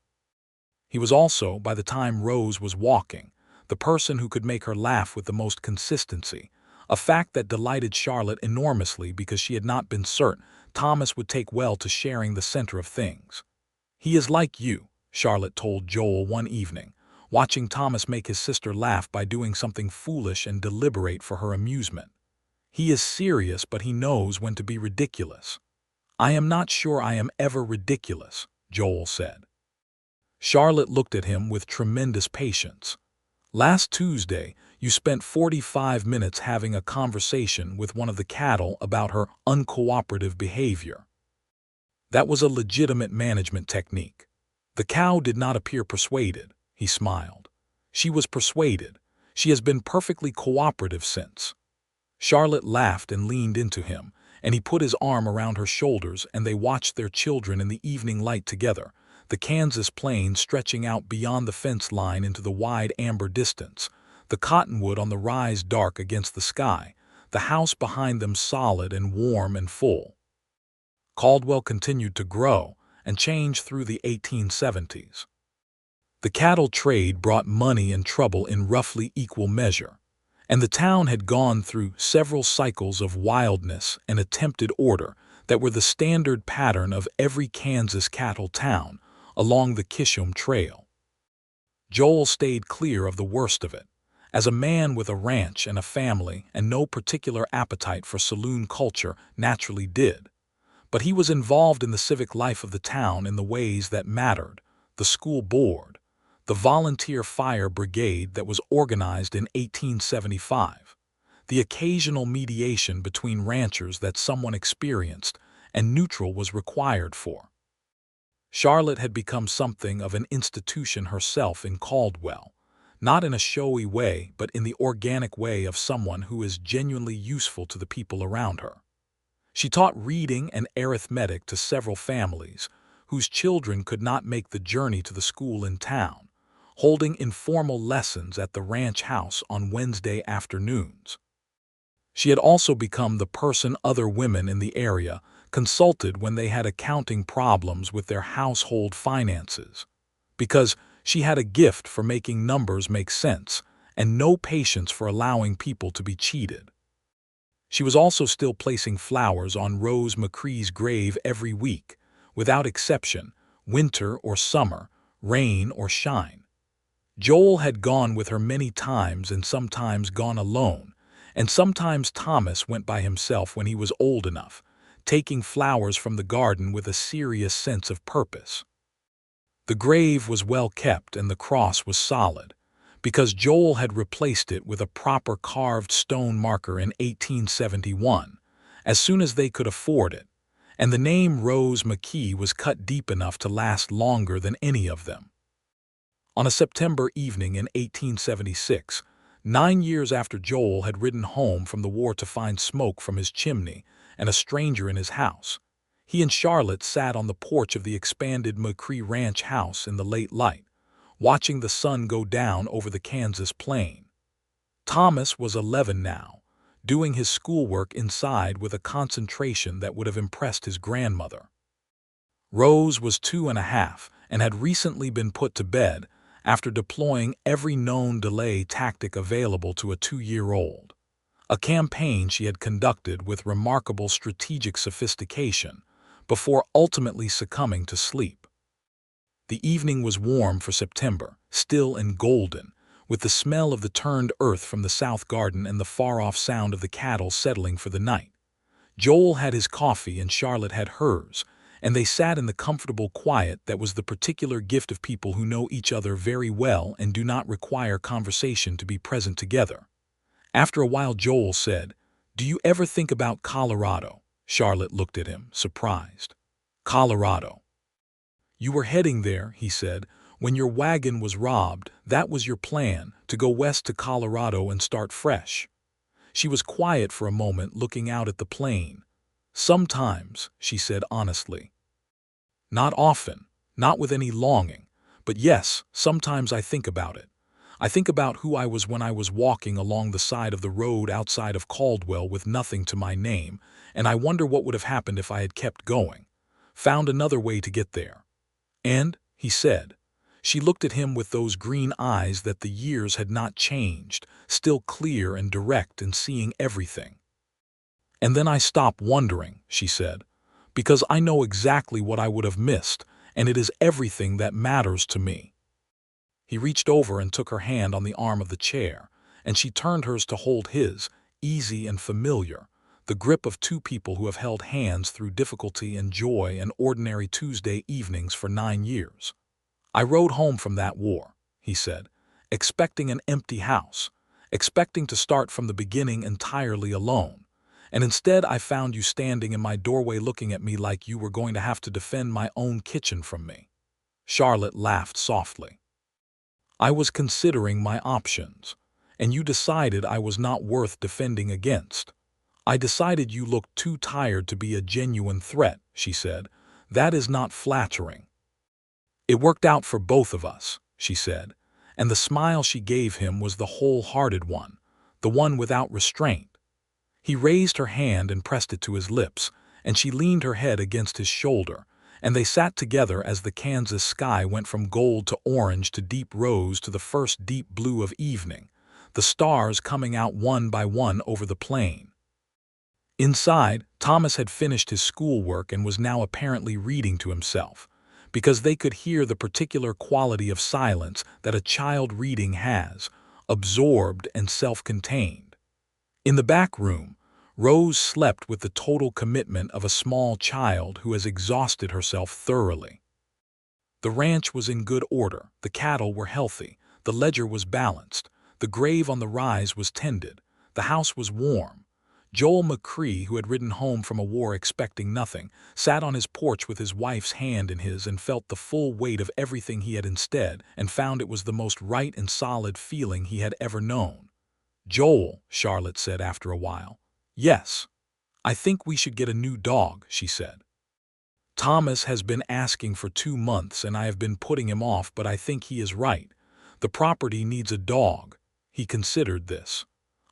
He was also, by the time Rose was walking, the person who could make her laugh with the most consistency, a fact that delighted Charlotte enormously because she had not been certain Thomas would take well to sharing the center of things. "He is like you," Charlotte told Joel one evening, watching Thomas make his sister laugh by doing something foolish and deliberate for her amusement. "He is serious, but he knows when to be ridiculous." "I am not sure I am ever ridiculous," Joel said. Charlotte looked at him with tremendous patience. "Last Tuesday, you spent 45 minutes having a conversation with one of the cattle about her uncooperative behavior. That was a legitimate management technique." The cow did not appear persuaded. He smiled. "She was persuaded. She has been perfectly cooperative since." Charlotte laughed and leaned into him, and he put his arm around her shoulders, and they watched their children in the evening light together, the Kansas plain stretching out beyond the fence line into the wide amber distance, the cottonwood on the rise dark against the sky, the house behind them solid and warm and full. Caldwell continued to grow and change through the 1870s. The cattle trade brought money and trouble in roughly equal measure, and the town had gone through several cycles of wildness and attempted order that were the standard pattern of every Kansas cattle town along the Kishom Trail. Joel stayed clear of the worst of it, as a man with a ranch and a family and no particular appetite for saloon culture naturally did, but he was involved in the civic life of the town in the ways that mattered: the school board, the volunteer fire brigade that was organized in 1875, the occasional mediation between ranchers that someone experienced and neutral was required for. Charlotte had become something of an institution herself in Caldwell, not in a showy way but in the organic way of someone who is genuinely useful to the people around her. She taught reading and arithmetic to several families whose children could not make the journey to the school in town, holding informal lessons at the ranch house on Wednesday afternoons. She had also become the person other women in the area consulted when they had accounting problems with their household finances, because she had a gift for making numbers make sense and no patience for allowing people to be cheated. She was also still placing flowers on Rose McCrae's grave every week, without exception, winter or summer, rain or shine. Joel had gone with her many times and sometimes gone alone, and sometimes Thomas went by himself when he was old enough, taking flowers from the garden with a serious sense of purpose. The grave was well kept and the cross was solid, because Joel had replaced it with a proper carved stone marker in 1871, as soon as they could afford it, and the name Rose McCrae was cut deep enough to last longer than any of them. On a September evening in 1876, 9 years after Joel had ridden home from the war to find smoke from his chimney and a stranger in his house, he and Charlotte sat on the porch of the expanded McCrae ranch house in the late light, watching the sun go down over the Kansas plain. Thomas was 11 now, doing his schoolwork inside with a concentration that would have impressed his grandmother. Rose was 2.5 and had recently been put to bed after deploying every known delay tactic available to a 2-year-old, a campaign she had conducted with remarkable strategic sophistication before ultimately succumbing to sleep. The evening was warm for September, still and golden, with the smell of the turned earth from the south garden and the far-off sound of the cattle settling for the night. Joel had his coffee and Charlotte had hers, and they sat in the comfortable quiet that was the particular gift of people who know each other very well and do not require conversation to be present together. After a while Joel said, "Do you ever think about Colorado?" Charlotte looked at him, surprised. "Colorado? You were heading there," he said, "when your wagon was robbed. That was your plan, to go west to Colorado and start fresh." She was quiet for a moment, looking out at the plain. "Sometimes," she said honestly. "Not often, not with any longing, but yes, sometimes I think about it. I think about who I was when I was walking along the side of the road outside of Caldwell with nothing to my name, and I wonder what would have happened if I had kept going, found another way to get there." "And," he said. She looked at him with those green eyes that the years had not changed, still clear and direct and seeing everything. "And then I stopped wondering," she said, "because I know exactly what I would have missed, and it is everything that matters to me." He reached over and took her hand on the arm of the chair, and she turned hers to hold his, easy and familiar, the grip of two people who have held hands through difficulty and joy and ordinary Tuesday evenings for 9 years. "I rode home from that war," he said, "expecting an empty house, expecting to start from the beginning entirely alone. And instead I found you standing in my doorway looking at me like you were going to have to defend my own kitchen from me." Charlotte laughed softly. "I was considering my options, and you decided I was not worth defending against. I decided you looked too tired to be a genuine threat," she said. "That is not flattering." "It worked out for both of us," she said, and the smile she gave him was the whole-hearted one, the one without restraint. He raised her hand and pressed it to his lips, and she leaned her head against his shoulder, and they sat together as the Kansas sky went from gold to orange to deep rose to the first deep blue of evening, the stars coming out one by one over the plain. Inside, Thomas had finished his schoolwork and was now apparently reading to himself, because they could hear the particular quality of silence that a child reading has, absorbed and self-contained. In the back room, Rose slept with the total commitment of a small child who has exhausted herself thoroughly. The ranch was in good order, the cattle were healthy, the ledger was balanced, the grave on the rise was tended, the house was warm. Joel McCrae, who had ridden home from a war expecting nothing, sat on his porch with his wife's hand in his and felt the full weight of everything he had instead and found it was the most right and solid feeling he had ever known. "Joel," Charlotte said after a while. "Yes, "I think we should get a new dog," she said. "Thomas has been asking for 2 months and I have been putting him off, but I think he is right. The property needs a dog." He considered this.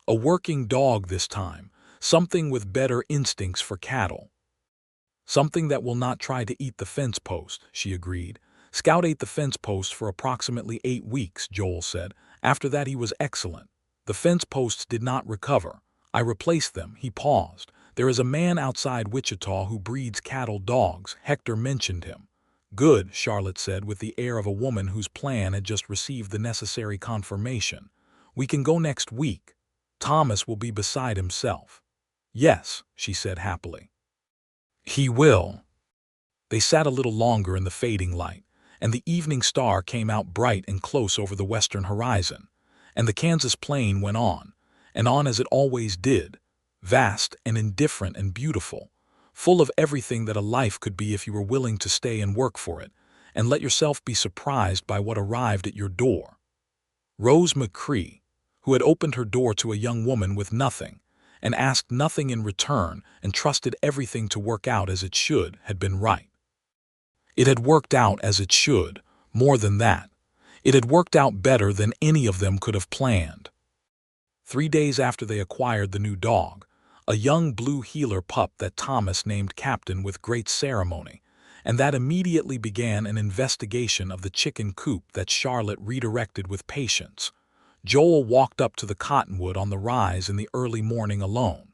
A working dog this time, something with better instincts for cattle. "Something that will not try to eat the fence post," she agreed. "Scout ate the fence post for approximately 8 weeks, Joel said. After that he was excellent. The fence posts did not recover. I replaced them." He paused. "There is a man outside Wichita who breeds cattle dogs. Hector mentioned him." "Good," Charlotte said with the air of a woman whose plan had just received the necessary confirmation. "We can go next week. Thomas will be beside himself." "Yes," she said happily. "He will." They sat a little longer in the fading light, and the evening star came out bright and close over the western horizon, and the Kansas plain went on, and on as it always did, vast and indifferent and beautiful, full of everything that a life could be if you were willing to stay and work for it, and let yourself be surprised by what arrived at your door. Rose McCrae, who had opened her door to a young woman with nothing, and asked nothing in return and trusted everything to work out as it should, had been right. It had worked out as it should. More than that, it had worked out better than any of them could have planned. 3 days after they acquired the new dog, a young blue heeler pup that Thomas named Captain with great ceremony, and that immediately began an investigation of the chicken coop that Charlotte redirected with patience. Joel walked up to the cottonwood on the rise in the early morning alone.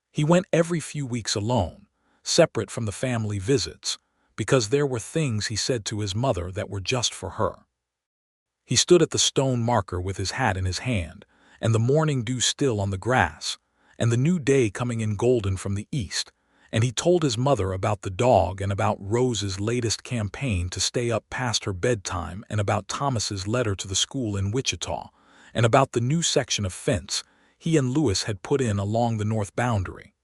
He went every few weeks alone, separate from the family visits, because there were things he said to his mother that were just for her. He stood at the stone marker with his hat in his hand, and the morning dew still on the grass, and the new day coming in golden from the east, and he told his mother about the dog and about Rose's latest campaign to stay up past her bedtime and about Thomas's letter to the school in Wichita, and about the new section of fence he and Lewis had put in along the north boundary.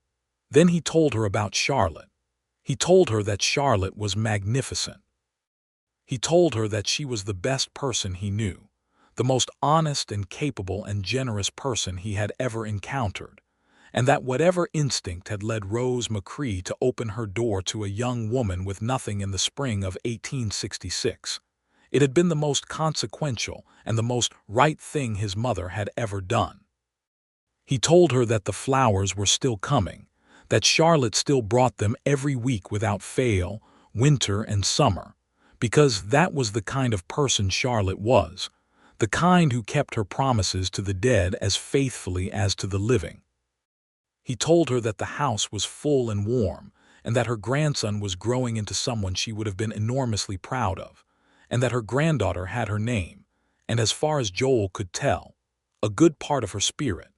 Then he told her about Charlotte. He told her that Charlotte was magnificent. He told her that she was the best person he knew, the most honest and capable and generous person he had ever encountered, and that whatever instinct had led Rose McCrae to open her door to a young woman with nothing in the spring of 1866, it had been the most consequential and the most right thing his mother had ever done. He told her that the flowers were still coming, that Charlotte still brought them every week without fail, winter and summer, because that was the kind of person Charlotte was, the kind who kept her promises to the dead as faithfully as to the living. He told her that the house was full and warm, and that her grandson was growing into someone she would have been enormously proud of, and that her granddaughter had her name, and as far as Joel could tell, a good part of her spirit.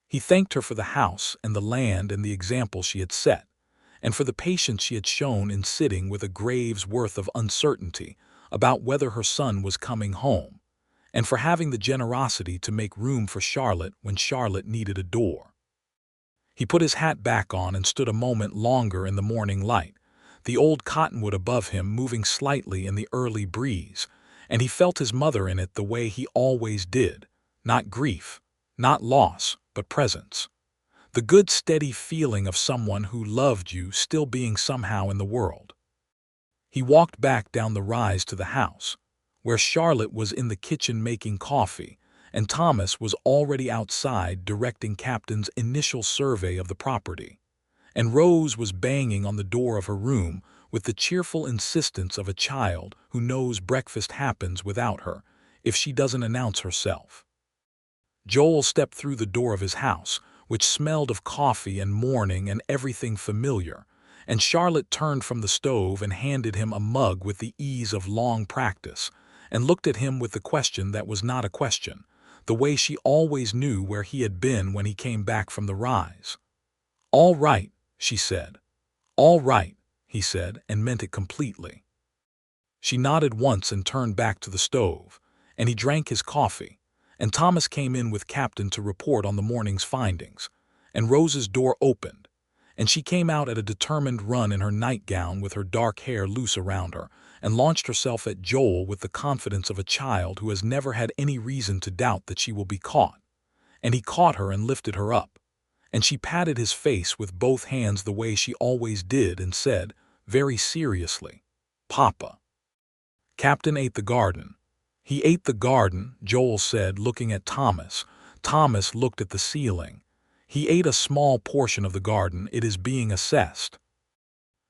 He thanked her for the house and the land and the example she had set, and for the patience she had shown in sitting with a grave's worth of uncertainty about whether her son was coming home, and for having the generosity to make room for Charlotte when Charlotte needed a door. He put his hat back on and stood a moment longer in the morning light, the old cottonwood above him moving slightly in the early breeze, and he felt his mother in it the way he always did, not grief, not loss, but presence. The good steady feeling of someone who loved you still being somehow in the world. He walked back down the rise to the house, where Charlotte was in the kitchen making coffee, and Thomas was already outside directing Captain's initial survey of the property, and Rose was banging on the door of her room with the cheerful insistence of a child who knows breakfast happens without her if she doesn't announce herself. Joel stepped through the door of his house, which smelled of coffee and morning and everything familiar, and Charlotte turned from the stove and handed him a mug with the ease of long practice, and looked at him with the question that was not a question, the way she always knew where he had been when he came back from the rise. "All right," she said. "All right," he said, and meant it completely. She nodded once and turned back to the stove, and he drank his coffee, and Thomas came in with Captain to report on the morning's findings, and Rose's door opened, and she came out at a determined run in her nightgown with her dark hair loose around her, and launched herself at Joel with the confidence of a child who has never had any reason to doubt that she will be caught. And he caught her and lifted her up, and she patted his face with both hands the way she always did and said, very seriously, "Papa." Captain ate the garden. He ate the garden, Joel said, looking at Thomas. Thomas looked at the ceiling. He ate a small portion of the garden. It is being assessed.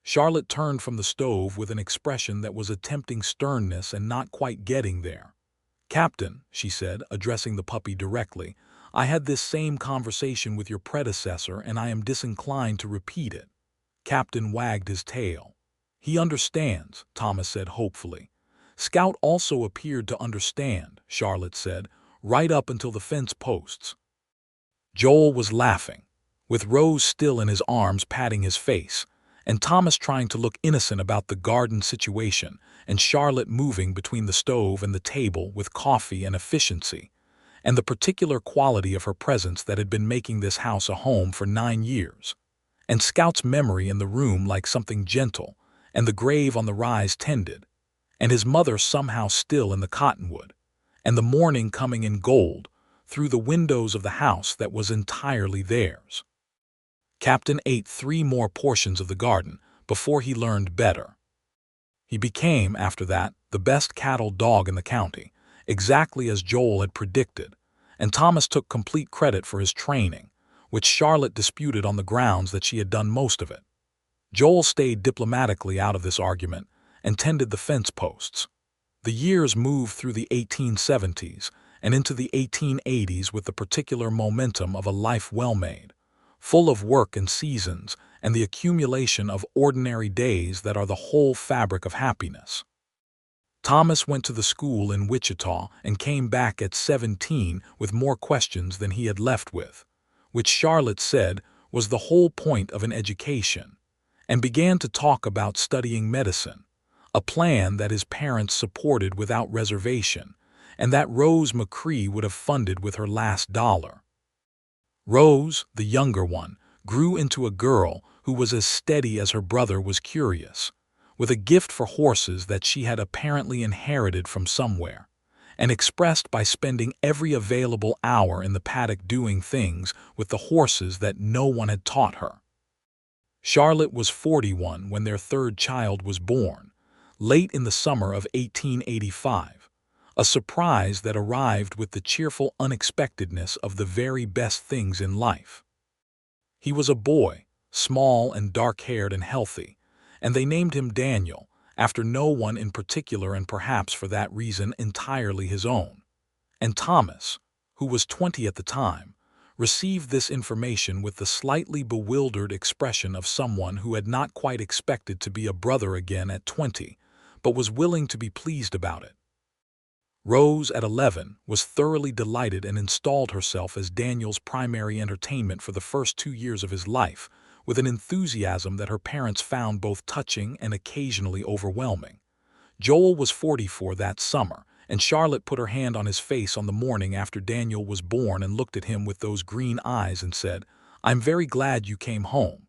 Charlotte turned from the stove with an expression that was attempting sternness and not quite getting there. "Captain," she said, addressing the puppy directly, "I had this same conversation with your predecessor and I am disinclined to repeat it." Captain wagged his tail. "He understands," Thomas said hopefully. "Scout also appeared to understand," Charlotte said, "right up until the fence posts." Joel was laughing, with Rose still in his arms patting his face, and Thomas trying to look innocent about the garden situation, and Charlotte moving between the stove and the table with coffee and efficiency, and the particular quality of her presence that had been making this house a home for 9 years, and Scout's memory in the room like something gentle, and the grave on the rise tended, and his mother somehow still in the cottonwood, and the morning coming in gold through the windows of the house that was entirely theirs. Captain ate 3 more portions of the garden before he learned better. He became, after that, the best cattle dog in the county, exactly as Joel had predicted, and Thomas took complete credit for his training, which Charlotte disputed on the grounds that she had done most of it. Joel stayed diplomatically out of this argument and tended the fence posts. The years moved through the 1870s and into the 1880s with the particular momentum of a life well made, full of work and seasons and the accumulation of ordinary days that are the whole fabric of happiness. Thomas went to the school in Wichita and came back at 17 with more questions than he had left with, which Charlotte said was the whole point of an education, and began to talk about studying medicine, a plan that his parents supported without reservation, and that Rose McCrae would have funded with her last dollar. Rose, the younger one, grew into a girl who was as steady as her brother was curious, with a gift for horses that she had apparently inherited from somewhere, and expressed by spending every available hour in the paddock doing things with the horses that no one had taught her. Charlotte was 41 when their 3rd child was born, late in the summer of 1885, a surprise that arrived with the cheerful unexpectedness of the very best things in life. He was a boy, small and dark-haired and healthy, and they named him Daniel, after no one in particular and perhaps for that reason entirely his own. And Thomas, who was 20 at the time, received this information with the slightly bewildered expression of someone who had not quite expected to be a brother again at 20, but was willing to be pleased about it. Rose, at 11, was thoroughly delighted and installed herself as Daniel's primary entertainment for the first 2 years of his life, with an enthusiasm that her parents found both touching and occasionally overwhelming. Joel was 44 that summer, and Charlotte put her hand on his face on the morning after Daniel was born and looked at him with those green eyes and said, "I'm very glad you came home."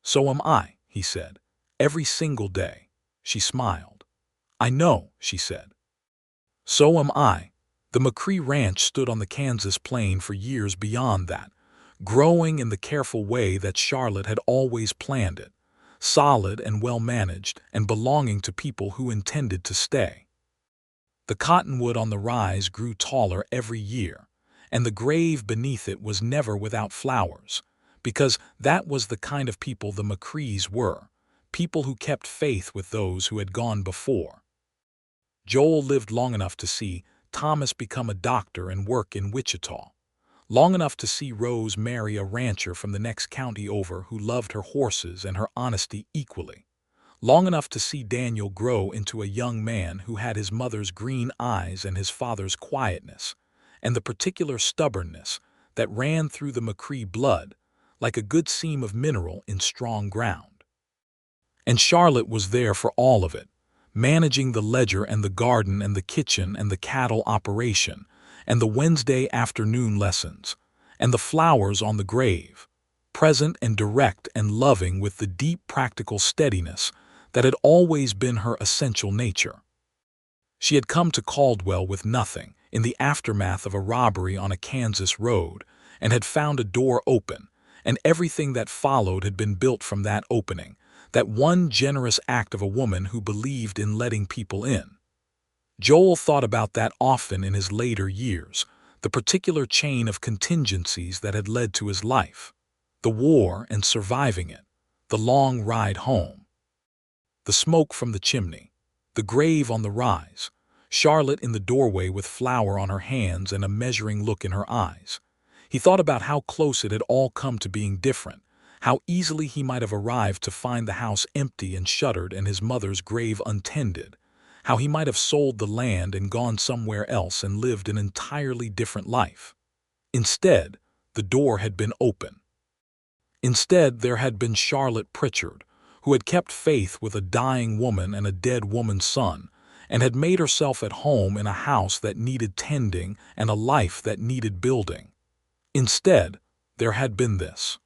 "So am I," he said, "every single day." She smiled. "I know," she said. "So am I." The McCrae Ranch stood on the Kansas plain for years beyond that, growing in the careful way that Charlotte had always planned it, solid and well-managed and belonging to people who intended to stay. The cottonwood on the rise grew taller every year, and the grave beneath it was never without flowers, because that was the kind of people the McCraes were, people who kept faith with those who had gone before. Joel lived long enough to see Thomas become a doctor and work in Wichita, long enough to see Rose marry a rancher from the next county over who loved her horses and her honesty equally, long enough to see Daniel grow into a young man who had his mother's green eyes and his father's quietness, and the particular stubbornness that ran through the McCrae blood like a good seam of mineral in strong ground. And Charlotte was there for all of it, managing the ledger and the garden and the kitchen and the cattle operation, and the Wednesday afternoon lessons, and the flowers on the grave, present and direct and loving with the deep practical steadiness that had always been her essential nature. She had come to Caldwell with nothing, in the aftermath of a robbery on a Kansas road, and had found a door open, and everything that followed had been built from that opening, that one generous act of a woman who believed in letting people in. Joel thought about that often in his later years, the particular chain of contingencies that had led to his life, the war and surviving it, the long ride home, the smoke from the chimney, the grave on the rise, Charlotte in the doorway with flour on her hands and a measuring look in her eyes. He thought about how close it had all come to being different, how easily he might have arrived to find the house empty and shuttered and his mother's grave untended, how he might have sold the land and gone somewhere else and lived an entirely different life. Instead, the door had been open. Instead, there had been Charlotte Pritchard, who had kept faith with a dying woman and a dead woman's son, and had made herself at home in a house that needed tending and a life that needed building. Instead, there had been this.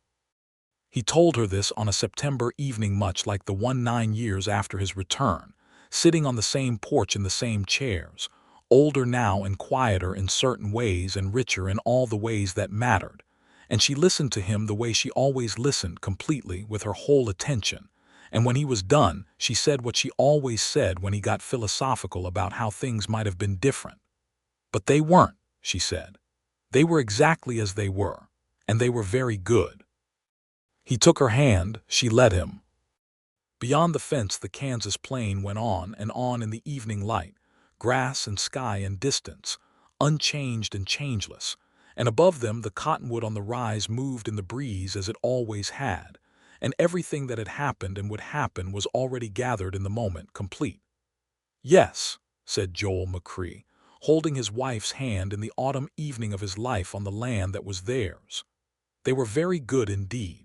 He told her this on a September evening much like the one 9 years after his return, sitting on the same porch in the same chairs, older now and quieter in certain ways and richer in all the ways that mattered, and she listened to him the way she always listened, completely, with her whole attention. And when he was done, she said what she always said when he got philosophical about how things might have been different. But they weren't, she said. They were exactly as they were, and they were very good. He took her hand, she led him. Beyond the fence the Kansas plain went on and on in the evening light, grass and sky and distance, unchanged and changeless, and above them the cottonwood on the rise moved in the breeze as it always had, and everything that had happened and would happen was already gathered in the moment, complete. "Yes," said Joel McCrae, holding his wife's hand in the autumn evening of his life on the land that was theirs. "They were very good indeed."